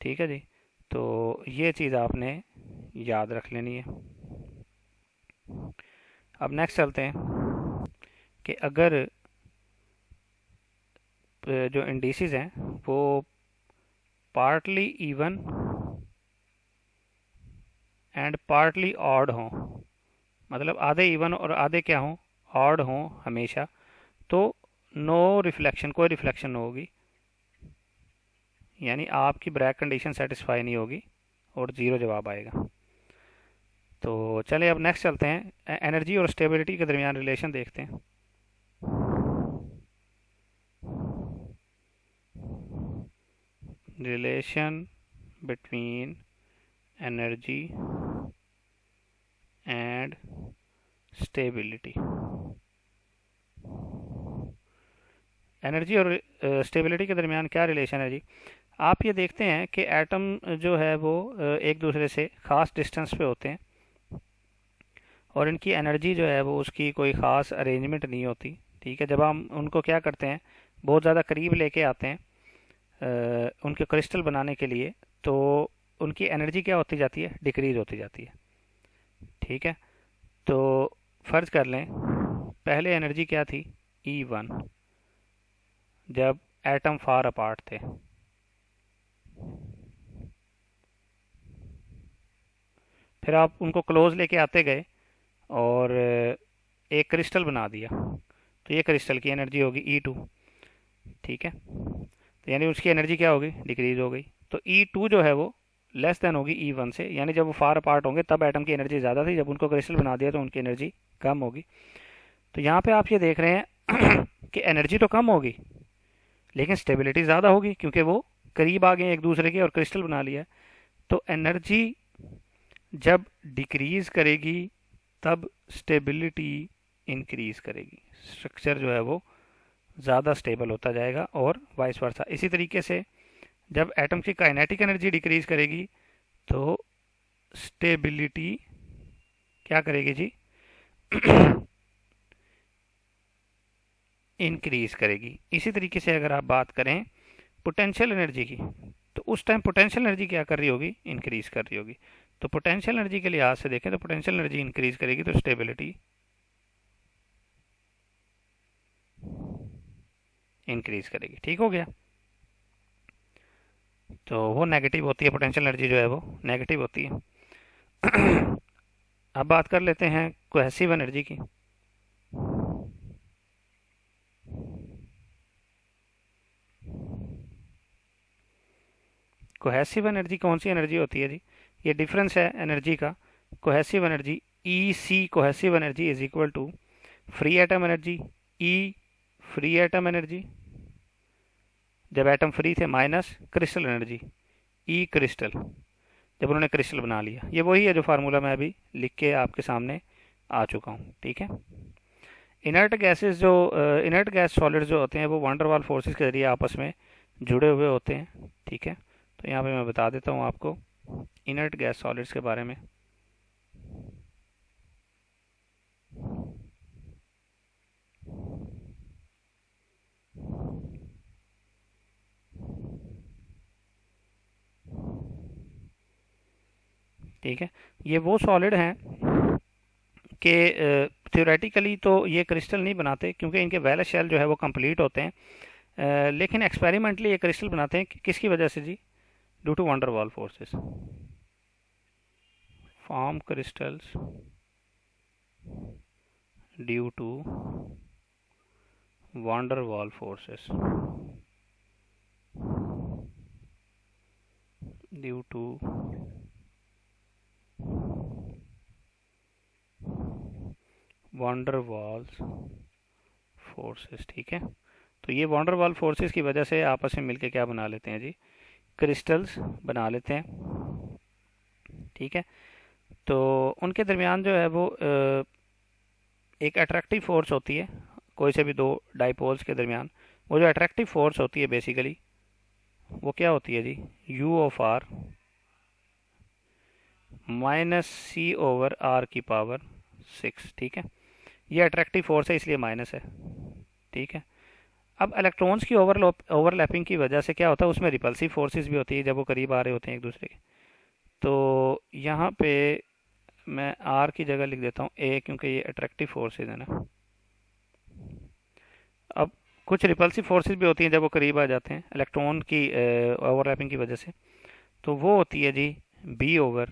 Speaker 1: ठीक है जी। तो ये चीज़ आपने याद रख लेनी है। अब नेक्स्ट चलते हैं कि अगर जो इंडिसेस हैं वो partly even and partly odd हों, मतलब आधे इवन और आधे क्या हों, ऑड हों हमेशा, तो नो रिफ्लेक्शन, कोई रिफ्लेक्शन होगी, यानी आपकी ब्रैक कंडीशन सेटिस्फाई नहीं होगी और 0 जवाब आएगा। तो चलिए अब नेक्स्ट चलते हैं, एनर्जी और स्टेबिलिटी के दरमियान रिलेशन देखते हैं। Relation between energy and stability. Energy और स्टेबिलिटी के दरमियान क्या रिलेशन है जी। आप ये देखते हैं कि एटम जो है वो एक दूसरे से ख़ास डिस्टेंस पे होते हैं और इनकी एनर्जी जो है वो उसकी कोई ख़ास अरेंजमेंट नहीं होती। ठीक है, जब हम उनको क्या करते हैं, बहुत ज़्यादा करीब लेके आते हैं उनके क्रिस्टल बनाने के लिए, तो उनकी एनर्जी क्या होती जाती है, डिक्रीज होती जाती है। ठीक है, तो फ़र्ज कर लें पहले एनर्जी क्या थी, E1, जब एटम फार अपार्ट थे। फिर आप उनको क्लोज लेके आते गए और एक क्रिस्टल बना दिया, तो ये क्रिस्टल की एनर्जी होगी E2। ठीक है, तो यानी उसकी एनर्जी क्या होगी, डिक्रीज हो गई। तो E2 जो है वो लेस देन होगी E1 से, यानी जब वो फार अपार्ट होंगे तब एटम की एनर्जी ज़्यादा थी, जब उनको क्रिस्टल बना दिया तो उनकी एनर्जी कम होगी। तो यहाँ पे आप ये देख रहे हैं कि एनर्जी तो कम होगी लेकिन स्टेबिलिटी ज़्यादा होगी, क्योंकि वो करीब आ गए एक दूसरे के और क्रिस्टल बना लिया। तो एनर्जी जब डिक्रीज करेगी तब स्टेबिलिटी इंक्रीज करेगी, स्ट्रक्चर जो है वो ज़्यादा स्टेबल होता जाएगा और वाइस वर्सा। इसी तरीके से जब एटम की काइनेटिक एनर्जी डिक्रीज करेगी तो स्टेबिलिटी क्या करेगी जी, इंक्रीज करेगी। इसी तरीके से अगर आप बात करें पोटेंशियल एनर्जी की, तो उस टाइम पोटेंशियल एनर्जी क्या कर रही होगी, इंक्रीज कर रही होगी। तो पोटेंशियल एनर्जी के लिहाज से देखें तो पोटेंशियल एनर्जी इंक्रीज करेगी तो स्टेबिलिटी इंक्रीज करेगी। ठीक हो गया, तो वो नेगेटिव होती है, पोटेंशियल एनर्जी जो है वो नेगेटिव होती है। अब बात कर लेते हैं कोहेसिव एनर्जी की। कोहेसिव एनर्जी कौन सी एनर्जी होती है जी, ये डिफरेंस है एनर्जी का। Cohesive energy EC cohesive energy is equal to free atom energy E free atom energy जब एटम फ्री थे minus crystal energy E crystal जब उन्होंने क्रिस्टल बना लिया। ये वही है जो फार्मूला मैं अभी लिख के आपके सामने आ चुका हूँ। ठीक है, इनर्ट गैसेस जो इनर्ट गैस सॉलिड जो होते हैं वो वंडरवाल फोर्सेस के जरिए आपस में जुड़े हुए होते हैं। ठीक है, तो यहाँ पे मैं बता देता हूँ आपको इनर्ट गैस सॉलिड्स के बारे में। ठीक है, ये वो सॉलिड हैं कि थ्योरेटिकली तो ये क्रिस्टल नहीं बनाते क्योंकि इनके वैलेंस शेल जो है वो कंप्लीट होते हैं, लेकिन एक्सपेरिमेंटली ये क्रिस्टल बनाते हैं किसकी वजह से जी, due to van der Waal forces. Form crystals due to van der Waal forces, due to van der Waals forces. ठीक है, तो ये वंडरवाल फोर्सेस की वजह से आपस में मिलके क्या बना लेते हैं जी, क्रिस्टल्स बना लेते हैं। ठीक है, तो उनके दरमियान जो है वो एक अट्रैक्टिव फोर्स होती है कोई से भी दो डाइपोल्स के दरमियान, वो जो अट्रैक्टिव फोर्स होती है बेसिकली वो क्या होती है जी, U of r minus c over r की पावर 6। ठीक है, ये अट्रैक्टिव फोर्स है इसलिए माइनस है। ठीक है, अब इलेक्ट्रॉन्स की ओवरलैपिंग की वजह से क्या होता है, उसमें रिपल्सिव फोर्सेस भी होती है जब वो करीब आ रहे होते हैं एक दूसरे के। तो यहाँ पे मैं आर की जगह लिख देता हूँ ए, क्योंकि ये अट्रैक्टिव फोर्सेज है ना। अब कुछ रिपल्सिव फोर्सेस भी होती हैं जब वो करीब आ जाते हैं इलेक्ट्रॉन की ओवरलैपिंग की वजह से, तो वो होती है जी बी ओवर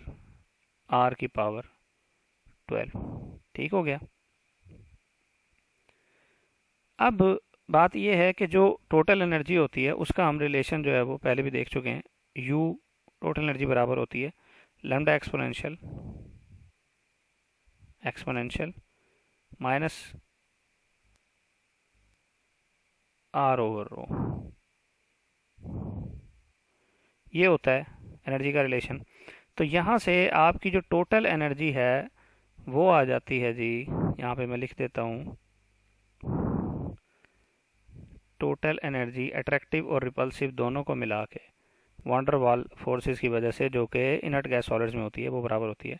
Speaker 1: आर की पावर 12। ठीक हो गया। अब बात यह है कि जो टोटल एनर्जी होती है उसका हम रिलेशन जो है वो पहले भी देख चुके हैं। यू टोटल एनर्जी बराबर होती है lambda exponential exponential minus r over rho, ये होता है एनर्जी का रिलेशन। तो यहाँ से आपकी जो टोटल एनर्जी है वो आ जाती है जी, यहाँ पे मैं लिख देता हूँ टोटल एनर्जी अट्रैक्टिव और रिपल्सिव दोनों को मिला के वांडर वाल फोर्सेस की वजह से जो कि इनर्ट गैस सॉलिड्स में होती है वो बराबर होती है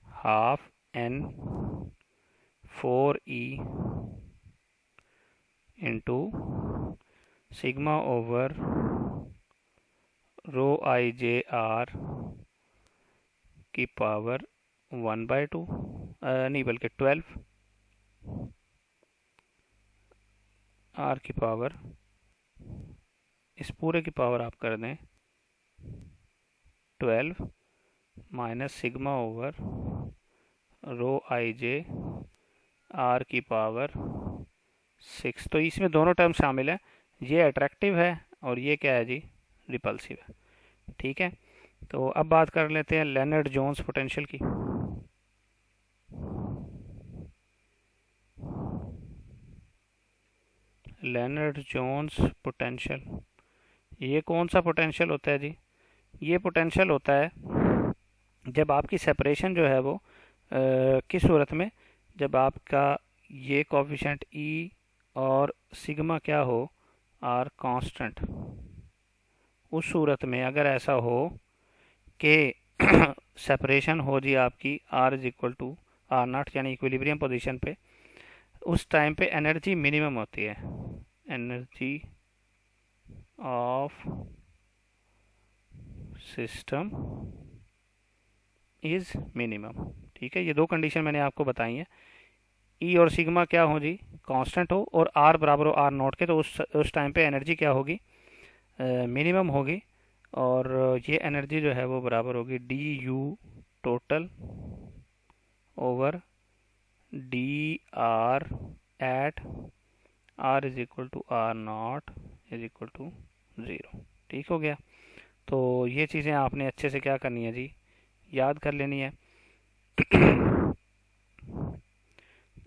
Speaker 1: half n 4E into sigma over rho i j r की पावर 1/2 नहीं बल्कि 12 आर की पावर, इस पूरे की पावर आप कर दें 12 minus sigma over rho i j r की पावर 6। तो इसमें दोनों टर्म शामिल है, ये अट्रैक्टिव है और ये क्या है जी, रिपल्सिव है। ठीक है, तो अब बात कर लेते हैं लेनर्ड जोन्स पोटेंशियल की। लेनर्ड जोन्स पोटेंशियल, ये कौन सा पोटेंशियल होता है जी, ये पोटेंशियल होता है जब आपकी सेपरेशन जो है वो किस सूरत में, जब आपका ये कोफिशिएंट ई और सिग्मा क्या हो, आर कांस्टेंट। उस सूरत में अगर ऐसा हो कि सेपरेशन हो जी आपकी r is equal to r not यानी इक्विलिब्रियम पोजीशन पे, उस टाइम पे एनर्जी मिनिमम होती है, energy of system is minimum. ठीक है, ये दो कंडीशन मैंने आपको बताई हैं, ई और सिग्मा क्या हो जी, कांस्टेंट हो और आर बराबर हो आर नॉट के, तो उस टाइम पे एनर्जी क्या होगी, मिनिमम होगी। और ये एनर्जी जो है वो बराबर होगी d u total over d r at r is equal to r not is equal to 0। ठीक हो गया। तो ये चीज़ें आपने अच्छे से क्या करनी है जी, याद कर लेनी है।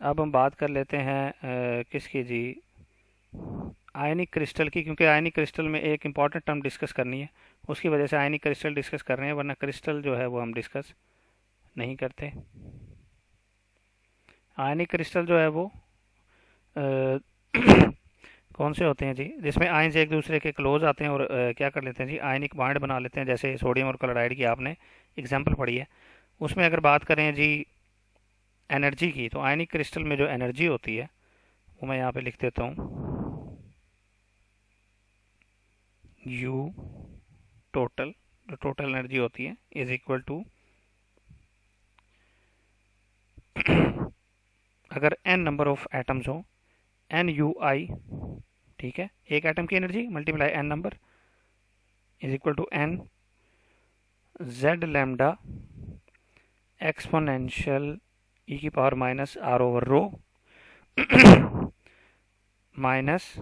Speaker 1: अब हम बात कर लेते हैं किसकी जी, आयनिक क्रिस्टल की, क्योंकि आयनिक क्रिस्टल में एक इम्पॉर्टेंट टर्म डिस्कस करनी है, उसकी वजह से आयनिक क्रिस्टल डिस्कस कर रहे हैं, वरना क्रिस्टल जो है वो हम डिस्कस नहीं करते। आयनिक क्रिस्टल जो है वो कौन से होते हैं जी, जिसमें आयन्स एक दूसरे के क्लोज आते हैं और क्या कर लेते हैं जी, आयनिक बॉन्ड बना लेते हैं, जैसे सोडियम और क्लोराइड की आपने एग्जांपल पढ़ी है। उसमें अगर बात करें जी एनर्जी की, तो आयनिक क्रिस्टल में जो एनर्जी होती है वो मैं यहाँ पे लिख देता हूँ यू टोटल, जो टोटल एनर्जी होती है इज इक्वल टू, अगर n नंबर ऑफ एटम्स हो एन यू आई, ठीक है, एक एटम की energy multiply n number is equal to n z lambda exponential e की power minus r over rho minus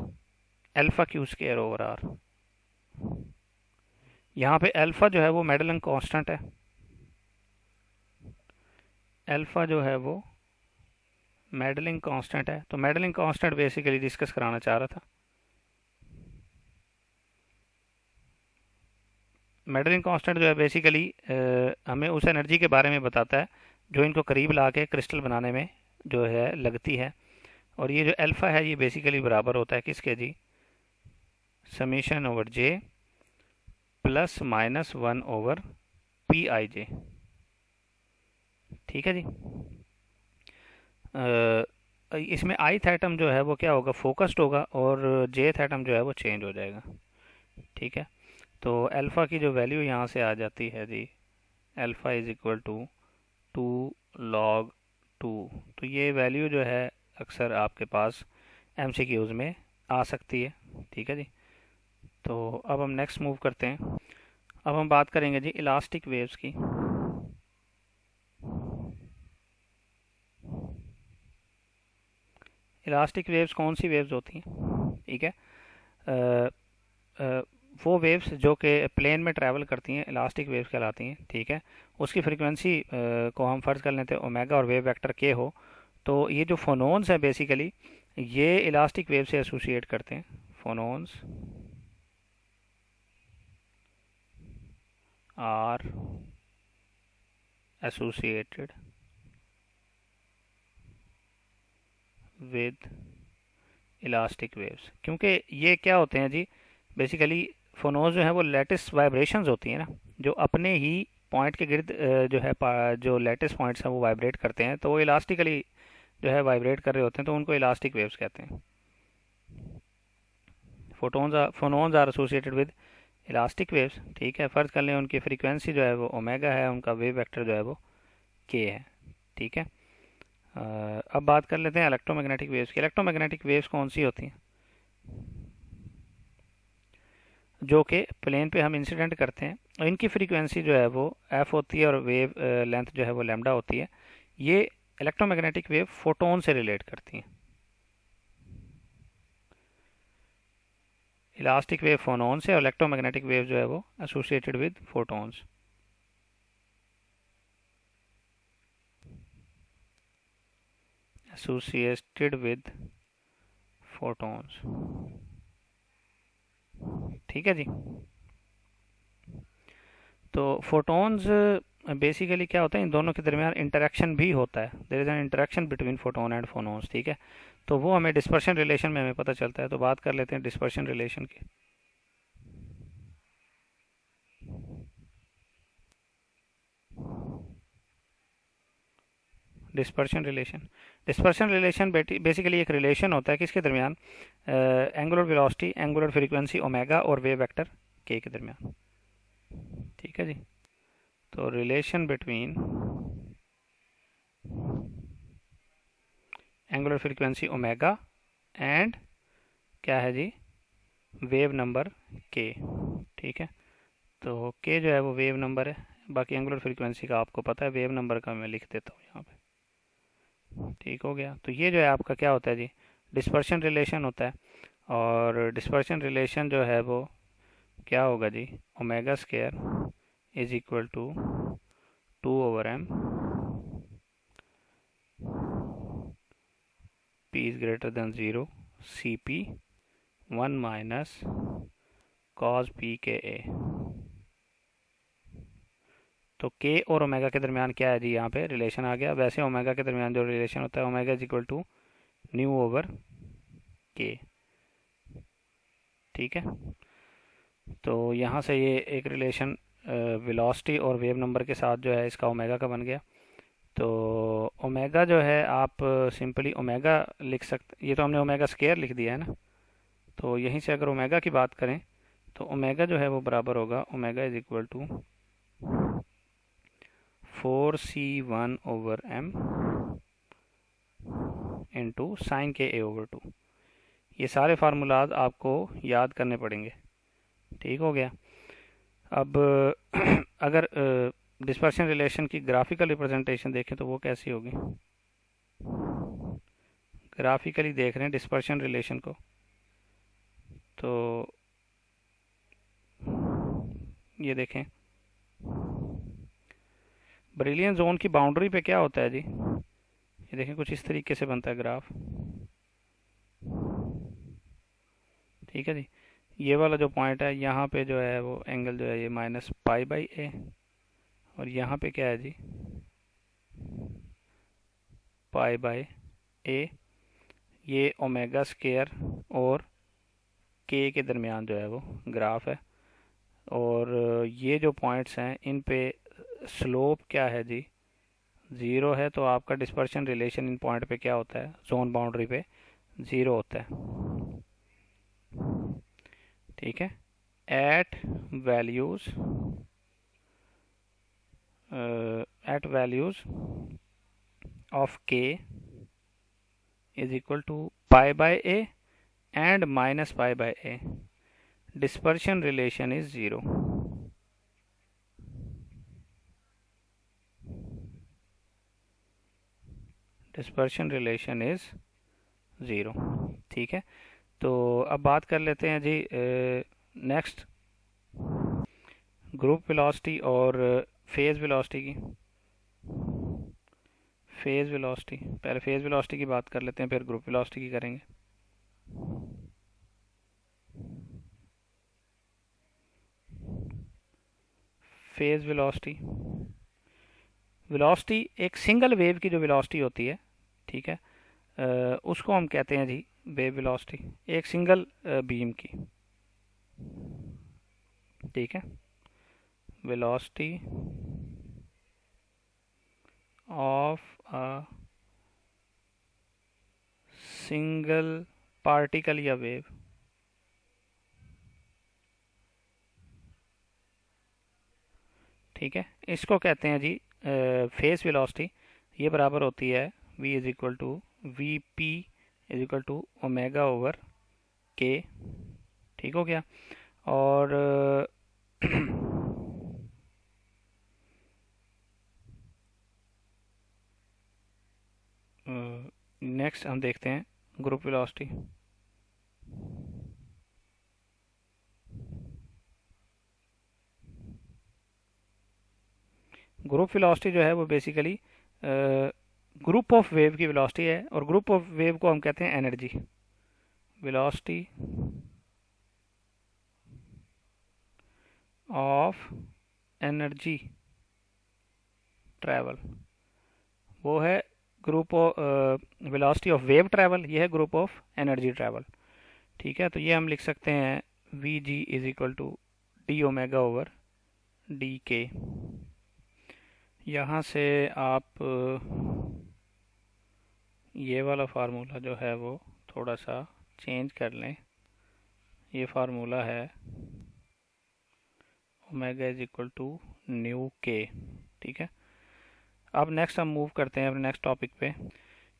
Speaker 1: alpha q square over r. यहाँ पे alpha जो है वो मेडलिंग कांस्टेंट है, अल्फा जो है वो मेडलिंग कांस्टेंट है। तो मेडलिंग कांस्टेंट बेसिकली डिस्कस कराना चाह रहा था। मेडलिंग कांस्टेंट जो है बेसिकली हमें उस एनर्जी के बारे में बताता है जो इनको करीब ला के क्रिस्टल बनाने में जो है लगती है। और ये जो अल्फ़ा है ये बेसिकली बराबर होता है किसके जी, summation over j plus minus 1 over p i j. ठीक है जी। इसमें ith एटम जो है वो क्या होगा, फोकस्ड होगा, और jth एटम जो है वो चेंज हो जाएगा। ठीक है। तो अल्फ़ा की जो वैल्यू यहाँ से आ जाती है जी, alpha is equal to 2 log 2। तो ये वैल्यू जो है अक्सर आपके पास MCQs में आ सकती है। ठीक है जी। तो अब हम नेक्स्ट मूव करते हैं। अब हम बात करेंगे जी इलास्टिक वेव्स की। इलास्टिक वेव्स कौन सी वेव्स होती हैं? ठीक है। अ, अ, वो वेव्स जो कि प्लेन में ट्रैवल करती हैं इलास्टिक वेव्स कहलाती हैं। ठीक है। उसकी फ्रीक्वेंसी को हम फ़र्ज़ कर लेते हैं ओमेगा और वेव वेक्टर के हो। तो ये जो फोनोन्स हैं बेसिकली ये इलास्टिक वेव से एसोसिएट करते हैं। Phonons are associated with elastic waves, क्योंकि ये क्या होते हैं जी, बेसिकली फोनोज जो है वो लेटिस वाइब्रेशंस होती हैं ना, जो अपने ही पॉइंट के गिर्द जो है जो लेटिस पॉइंट्स हैं वो वाइब्रेट करते हैं, तो वो इलास्टिकली जो है वाइब्रेट कर रहे होते हैं, तो उनको इलास्टिक वेव्स कहते हैं। Phonons are associated with elastic waves. ठीक है। फ़र्ज़ कर लें उनकी फ्रीक्वेंसी जो है वो ओमेगा है, उनका वेव वेक्टर जो है वो के है। ठीक है। अब बात कर लेते हैं इलेक्ट्रोमैग्नेटिक वेव्स की। इलेक्ट्रोमैग्नेटिक वेव्स कौन सी होती हैं? जो कि प्लेन पे हम इंसिडेंट करते हैं, और इनकी फ्रीक्वेंसी जो है वो एफ होती है और वेव लेंथ जो है वो लैम्डा होती है। ये इलेक्ट्रोमैग्नेटिक वेव फोटोन से रिलेट करती हैं। इलास्टिक वेव फोनोन से और इलेक्ट्रोमैग्नेटिक वेव जो है वो associated with photons. Associated with photons. ठीक है जी। तो फोटोन्स बेसिकली क्या होता है, इन दोनों के दरमियान इंटरेक्शन भी होता है। There is an interaction between photon and phonons. ठीक है। तो वो हमें डिस्पर्शन रिलेशन में हमें पता चलता है। तो बात कर लेते हैं डिस्पर्शन रिलेशन की। डिस्पर्शन रिलेशन बेसिकली एक रिलेशन होता है किसके दरमियान, angular velocity, angular frequency omega और वेव वेक्टर के दरमियान। ठीक है जी। तो relation between angular frequency omega and क्या है जी, वेव नंबर के। ठीक है। तो के जो है वो वेव नंबर है, बाकी एंगुलर फ्रीक्वेंसी का आपको पता है, वेव नंबर का मैं लिख देता हूँ यहाँ पे। ठीक हो गया। तो ये जो है आपका क्या होता है जी, डिस्पर्शन रिलेशन होता है। और डिस्पर्शन रिलेशन जो है वो क्या होगा जी, omega square is equal to 2/m p is greater than 0 cp 1 माइनस cos p के a। तो के और ओमेगा के दरमियान क्या है जी, यहाँ पे रिलेशन आ गया। वैसे ओमेगा के दरमियान जो रिलेशन होता है, omega is equal to nu over k. ठीक है। तो यहाँ से ये एक रिलेशन वेलोसिटी और वेव नंबर के साथ जो है इसका ओमेगा का बन गया। तो ओमेगा जो है आप सिंपली ओमेगा लिख सकते, ये तो हमने ओमेगा स्केयर लिख दिया है ना, तो यहीं से अगर ओमेगा की बात करें तो ओमेगा जो है वो बराबर होगा, omega is equal to 4c1/m into sine k a/2। ये सारे फार्मूलाज आपको याद करने पड़ेंगे। ठीक हो गया। अब अगर डिस्पर्शन रिलेशन की ग्राफिकल रिप्रेजेंटेशन देखें तो वो कैसी होगी। ग्राफिकली देख रहे हैं डिस्पर्शन रिलेशन को, तो ये देखें ब्रिलियन जोन की बाउंड्री पे क्या होता है जी, ये देखें कुछ इस तरीके से बनता है ग्राफ। ठीक है जी। ये वाला जो पॉइंट है यहाँ पे जो है वो एंगल जो है ये -π/a, और यहाँ पे क्या है जी, π/a। ये ओमेगा स्केयर और के दरमियान जो है वो ग्राफ है। और ये जो पॉइंट्स हैं इन पे स्लोप क्या है जी, ज़ीरो है। तो आपका डिस्पर्शन रिलेशन इन पॉइंट पे क्या होता है, जोन बाउंड्री पे ज़ीरो होता है। ठीक है, at values of k is equal to pi by a and minus pi by a, dispersion relation is 0। dispersion relation is 0। ठीक है, तो अब बात कर लेते हैं जी नेक्स्ट ग्रुप वेलोसिटी और फेज वेलोसिटी की। फेज वेलोसिटी, पहले फेज वेलोसिटी की बात कर लेते हैं, फिर ग्रुप वेलोसिटी की करेंगे। फेज वेलोसिटी, वेलोसिटी एक सिंगल वेव की जो वेलोसिटी होती है, ठीक है, उसको हम कहते हैं जी वेव वेलोसिटी, एक सिंगल बीम की। ठीक है, velocity of a single particle या वेव। ठीक है, इसको कहते हैं जी फेस वेलोसिटी। ये बराबर होती है v is equal to v p is equal to omega over k. ठीक हो गया। और नेक्स्ट हम देखते हैं ग्रुप वेलोसिटी। ग्रुप वेलोसिटी जो है वो बेसिकली ग्रुप ऑफ वेव की वेलोसिटी है, और ग्रुप ऑफ वेव को हम कहते हैं energy. Velocity of energy travel, वो है group of velocity of wave travel, ये है ग्रुप ऑफ एनर्जी ट्रैवल। ठीक है, तो ये हम लिख सकते हैं v g is equal to d omega over d k. यहाँ से आप ये वाला फार्मूला जो है वो थोड़ा सा चेंज कर लें। ये फार्मूला है omega is equal to nu k. ठीक है, अब नेक्स्ट हम मूव करते हैं अपने नेक्स्ट टॉपिक पे,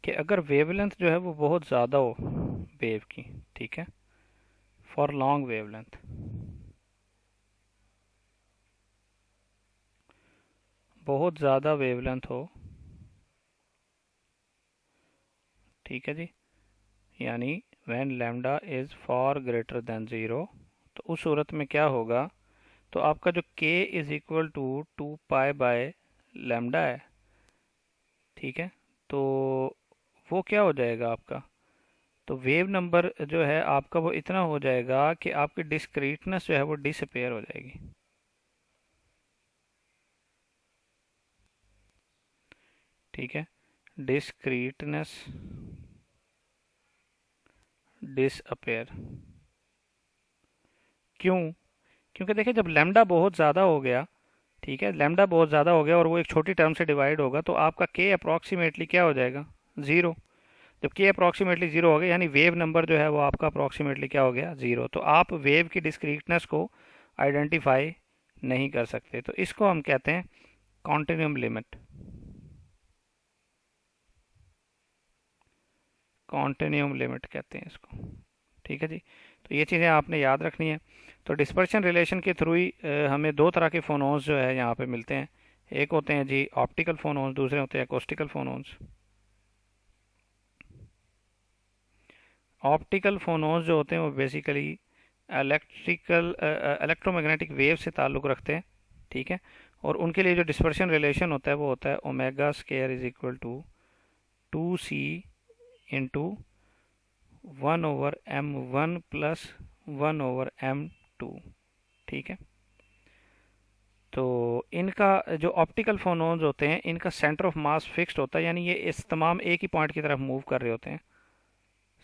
Speaker 1: कि अगर वेवलेंथ जो है वो बहुत ज़्यादा हो वेव की, ठीक है, फॉर लॉन्ग वेवलेंथ, बहुत ज़्यादा वेवलेंथ हो, ठीक है जी, यानी when lambda is for greater than zero, तो उस सूरत में क्या होगा, तो आपका जो k is equal to 2 pi by lambda है, ठीक है, तो वो क्या हो जाएगा आपका, तो वेव नंबर जो है आपका वो इतना हो जाएगा कि आपकी डिस्क्रीटनेस जो है वो डिसअपेयर हो जाएगी। ठीक है, डिस्क्रीटनेस डिसअपेयर। क्यों? क्योंकि देखिए जब लैम्डा बहुत ज़्यादा हो गया, ठीक है, लैम्डा बहुत ज़्यादा हो गया और वो एक छोटी टर्म से डिवाइड होगा, तो आपका के अप्रॉक्सीमेटली क्या हो जाएगा, ज़ीरो। जब के अप्रॉक्सीमेटली ज़ीरो हो गया यानी वेव नंबर जो है वो आपका अप्रॉक्सीमेटली क्या हो गया, ज़ीरो। तो आप वेव की डिस्क्रीटनेस को आइडेंटिफाई नहीं कर सकते, तो इसको हम कहते हैं कॉन्टिन्यूम लिमिट। कॉन्टिन्यूम लिमिट कहते हैं इसको। ठीक है जी, तो ये चीज़ें आपने याद रखनी है। तो डिस्पर्शन रिलेशन के थ्रू ही हमें दो तरह के फोनोन्स जो है यहाँ पे मिलते हैं। एक होते हैं जी ऑप्टिकल फोनोन्स, दूसरे होते हैं एकोस्टिकल फोनोन्स। ऑप्टिकल फोनोन्स जो होते हैं वो बेसिकली इलेक्ट्रोमैग्नेटिक वेव से ताल्लुक़ रखते हैं। ठीक है, और उनके लिए जो डिस्पर्शन रिलेशन होता है वो होता है omega square is equal to 2c into 1/m1 plus 1/m2। ठीक है, तो इनका जो ऑप्टिकल फोनोन्स होते हैं इनका सेंटर ऑफ मास फिक्स्ड होता है, यानी ये इस तमाम एक ही पॉइंट की तरफ मूव कर रहे होते हैं।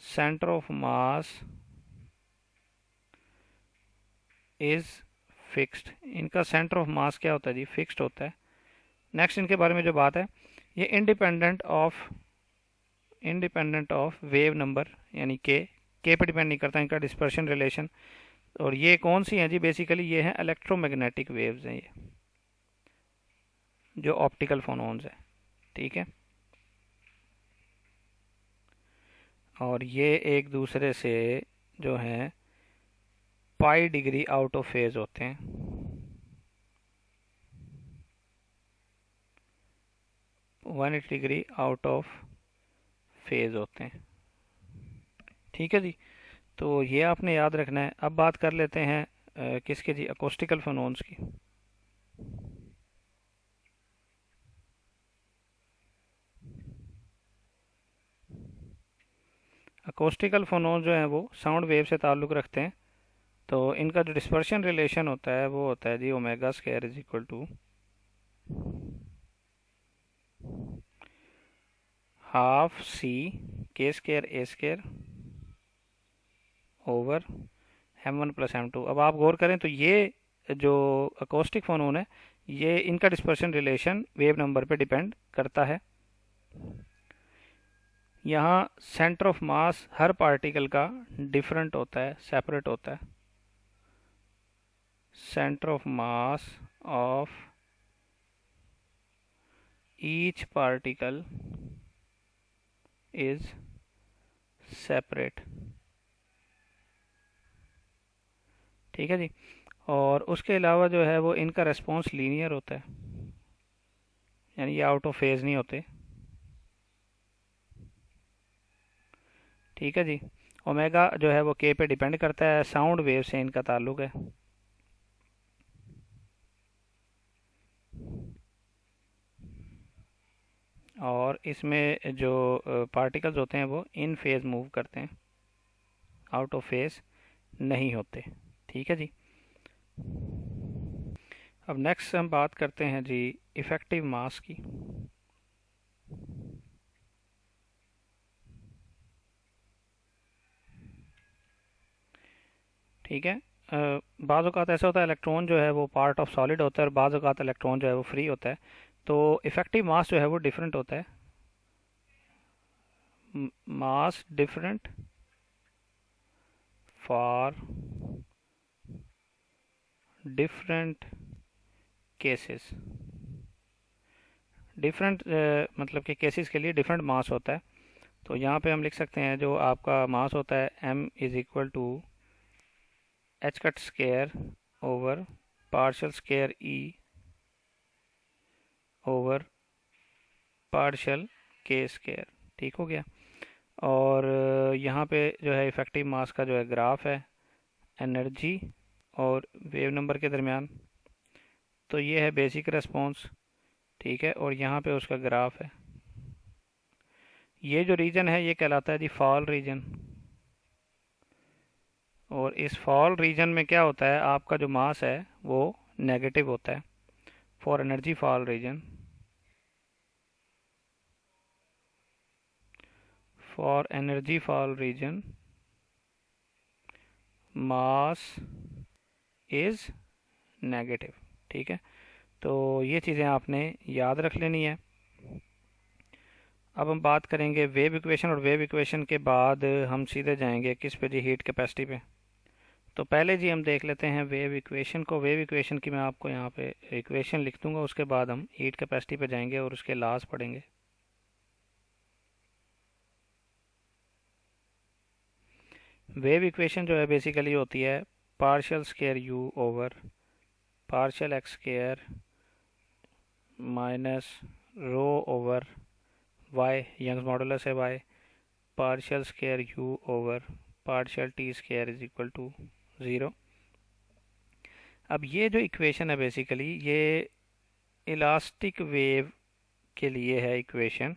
Speaker 1: Centre of mass is fixed. इनका सेंटर ऑफ मास क्या होता है जी? फिक्स्ड होता है। नेक्स्ट इनके बारे में जो बात है, ये इंडिपेंडेंट ऑफ वेव नंबर यानी के पे डिपेंड नहीं करता इनका डिस्पर्शन रिलेशन। और ये कौन सी हैं जी? बेसिकली ये हैं इलेक्ट्रोमैग्नेटिक वेव्स हैं, ये जो ऑप्टिकल फोनोन्स है, ठीक है। और ये एक दूसरे से जो हैं pi degree out of phase होते हैं। 180 डिग्री आउट ऑफ फेज होते हैं, ठीक है जी। तो ये आपने याद रखना है। अब बात कर लेते हैं किसके जी? अकोस्टिकल फोनोन्स की। अकोस्टिकल फोनोन्स जो हैं वो साउंड वेव से ताल्लुक़ रखते हैं। तो इनका जो डिस्पर्शन रिलेशन होता है वो होता है जी omega square is equal to half c k square A square over m1 + m2। अब आप गौर करें तो ये जो अकोस्टिक फोनोन है, ये इनका डिस्पर्शन रिलेशन वेव नंबर पे डिपेंड करता है। यहाँ centre of mass her particle का डिफरेंट होता है, सेपरेट होता है। Centre of mass of each particle is separate, ठीक है जी। और उसके अलावा जो है वो इनका रेस्पॉन्स लीनियर होता है, यानी ये आउट ऑफ फेज नहीं होते, ठीक है जी। ओमेगा जो है वो के पे डिपेंड करता है, साउंड वेव से इनका ताल्लुक है। और इसमें जो पार्टिकल्स होते हैं वो इन फेज मूव करते हैं, आउट ऑफ फेज नहीं होते, ठीक है जी। अब नेक्स्ट हम बात करते हैं जी इफ़ेक्टिव मास की। ठीक है। बाज़ औक़ात ऐसा होता है इलेक्ट्रॉन जो है वो पार्ट ऑफ सॉलिड होता है और बाज़ औक़ात इलेक्ट्रॉन जो है वो फ्री होता है। तो इफ़ेक्टिव मास जो है वो डिफरेंट होता है, मास different for different cases. Different मतलब कि केसेस के लिए डिफरेंट मास होता है। तो यहाँ पे हम लिख सकते हैं जो आपका मास होता है m is equal to h cut square over partial square e over partial k square, ठीक हो गया। और यहाँ पे जो है इफ़ेक्टिव मास का जो है ग्राफ है एनर्जी और वेव नंबर के दरमियान। तो ये है बेसिक रेस्पॉन्स, ठीक है। और यहाँ पे उसका ग्राफ है। ये जो रीजन है ये कहलाता है जी फॉल रीजन। और इस फॉल रीजन में क्या होता है, आपका जो मास है वो नेगेटिव होता है for energy fall region. For energy fall region mass is negative, ठीक है। तो ये चीज़ें आपने याद रख लेनी है। अब हम बात करेंगे वेव इक्वेशन, और वेव इक्वेशन के बाद हम सीधे जाएंगे किस पे जी? हीट कैपेसिटी पे। तो पहले जी हम देख लेते हैं वेव इक्वेशन को। वेव इक्वेशन की मैं आपको यहाँ पे इक्वेशन लिख दूंगा, उसके बाद हम हीट कैपेसिटी पे जाएंगे और उसके लॉज पढ़ेंगे। वेव इक्वेशन जो है बेसिकली होती है partial square u over partial x square minus rho over y, Young's modulus है y, partial square u over partial t square is equal to 0। अब ये जो इक्वेशन है बेसिकली ये इलास्टिक वेव के लिए है इक्वेशन,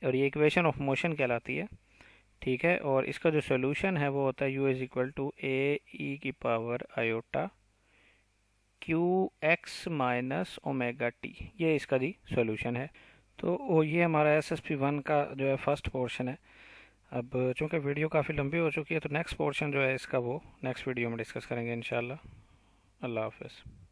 Speaker 1: और ये इक्वेशन ऑफ मोशन कहलाती है, ठीक है। और इसका जो सोल्यूशन है वो होता है u इज इक्वल टू ए ई की power iota Q x minus omega T. ये इसका जी सोल्यूशन है। तो ये हमारा SSP1 का जो है फर्स्ट पोर्शन है। अब चूंकि वीडियो काफ़ी लंबी हो चुकी है तो नेक्स्ट पोर्शन जो है इसका वो नेक्स्ट वीडियो में डिस्कस करेंगे इंशाल्लाह। अल्लाह हाफ़िज़।